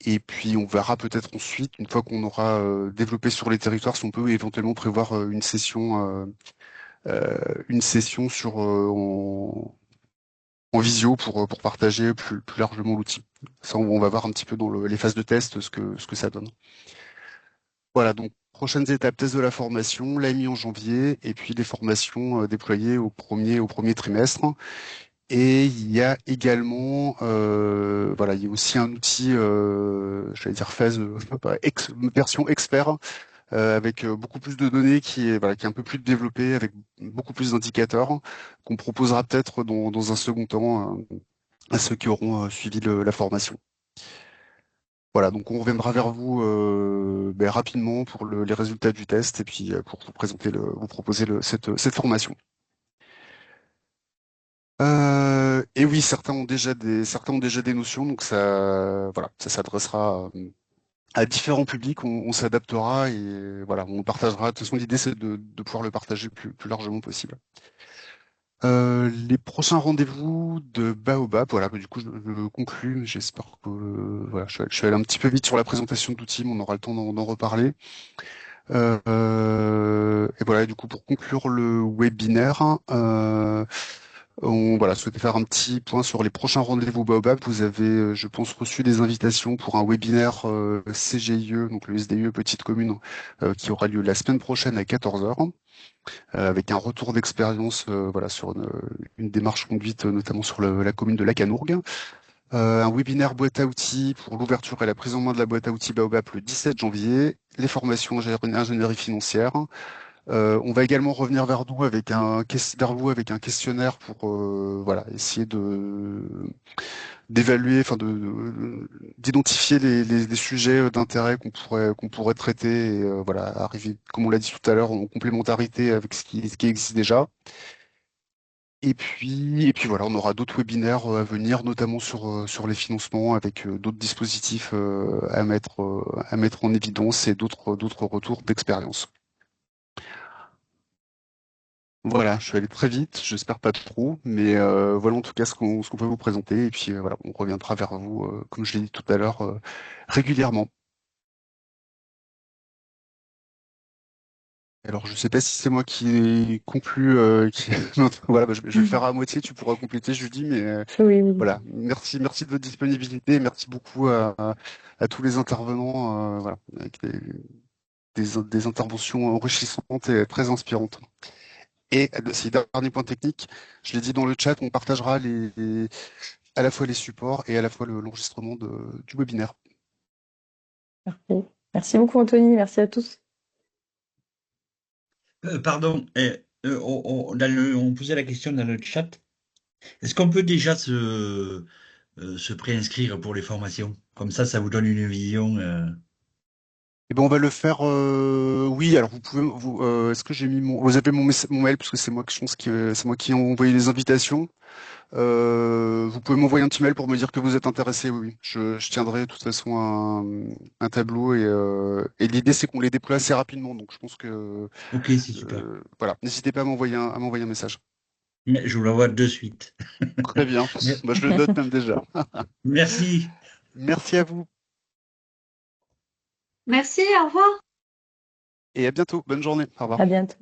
Et puis on verra peut-être ensuite, une fois qu'on aura développé sur les territoires, si on peut éventuellement prévoir une session en visio pour partager plus largement l'outil. Ça, on va voir un petit peu dans les phases de test ce que ça donne. Voilà, donc prochaines étapes, test de la formation, l'AMI en janvier, et puis les formations déployées au premier trimestre. Et il y a également, voilà, il y a aussi un outil, j'allais dire version expert, avec beaucoup plus de données qui est un peu plus développé, avec beaucoup plus d'indicateurs, qu'on proposera peut-être dans un second temps à ceux qui auront suivi la formation. Voilà, donc on reviendra vers vous rapidement pour les résultats du test, et puis pour vous proposer cette formation. Et oui, certains ont déjà des notions, donc ça s'adressera à différents publics. On s'adaptera, et voilà, on partagera. De toute façon, l'idée, c'est de pouvoir le partager le plus largement possible. Les prochains rendez-vous de Baobab, voilà, du coup, je conclue. J'espère que voilà, je suis allé un petit peu vite sur la présentation de l'outil, mais on aura le temps d'en reparler. Et voilà, du coup, pour conclure le webinaire, on souhaitait faire un petit point sur les prochains rendez-vous Baobab. Vous avez, je pense, reçu des invitations pour un webinaire CGIE, donc le SDIE Petite Commune, qui aura lieu la semaine prochaine à 14h, avec un retour d'expérience sur une démarche conduite notamment sur la commune de Lacanourgue. Un webinaire boîte à outils pour l'ouverture et la prise en main de la boîte à outils Baobab le 17 janvier, les formations ingénierie financière. On va également revenir vers vous avec un questionnaire pour essayer d'évaluer, d'identifier les sujets d'intérêt qu'on pourrait traiter et voilà, arriver, comme on l'a dit tout à l'heure, en complémentarité avec ce qui existe déjà. Et puis voilà, on aura d'autres webinaires à venir, notamment sur les financements, avec d'autres dispositifs à mettre en évidence et d'autres retours d'expérience. Voilà, je suis allé très vite, j'espère pas trop, mais voilà en tout cas ce qu'on peut vous présenter, et puis voilà, on reviendra vers vous, comme je l'ai dit tout à l'heure, régulièrement. Alors je sais pas si c'est moi qui conclue, non, voilà, bah, je vais le faire à moitié, tu pourras compléter Julie, mais Oui, oui. voilà, merci de votre disponibilité, merci beaucoup à tous les intervenants, voilà, avec des interventions enrichissantes et très inspirantes. Et c'est le dernier point technique, je l'ai dit dans le chat, on partagera à la fois les supports et à la fois l'enregistrement du webinaire. Merci. Merci beaucoup, Anthony. Merci à tous. Pardon, on posait la question dans le chat. Est-ce qu'on peut déjà se préinscrire pour les formations? Comme ça vous donne une vision. Eh ben on va le faire. Oui, alors vous pouvez. Est-ce que j'ai mis vous avez mon mail parce que c'est moi que je pense que c'est moi qui ai envoyé les invitations. Vous pouvez m'envoyer un petit mail pour me dire que vous êtes intéressé. Oui. Je tiendrai de toute façon un tableau et l'idée c'est qu'on les déploie assez rapidement. Donc je pense que Ok, c'est super. voilà. N'hésitez pas à m'envoyer un message. Mais je vous l'envoie de suite. Très bien. Moi, je le note même déjà. Merci. Merci à vous Merci, au revoir. et à bientôt. Bonne journée. Au revoir. À bientôt.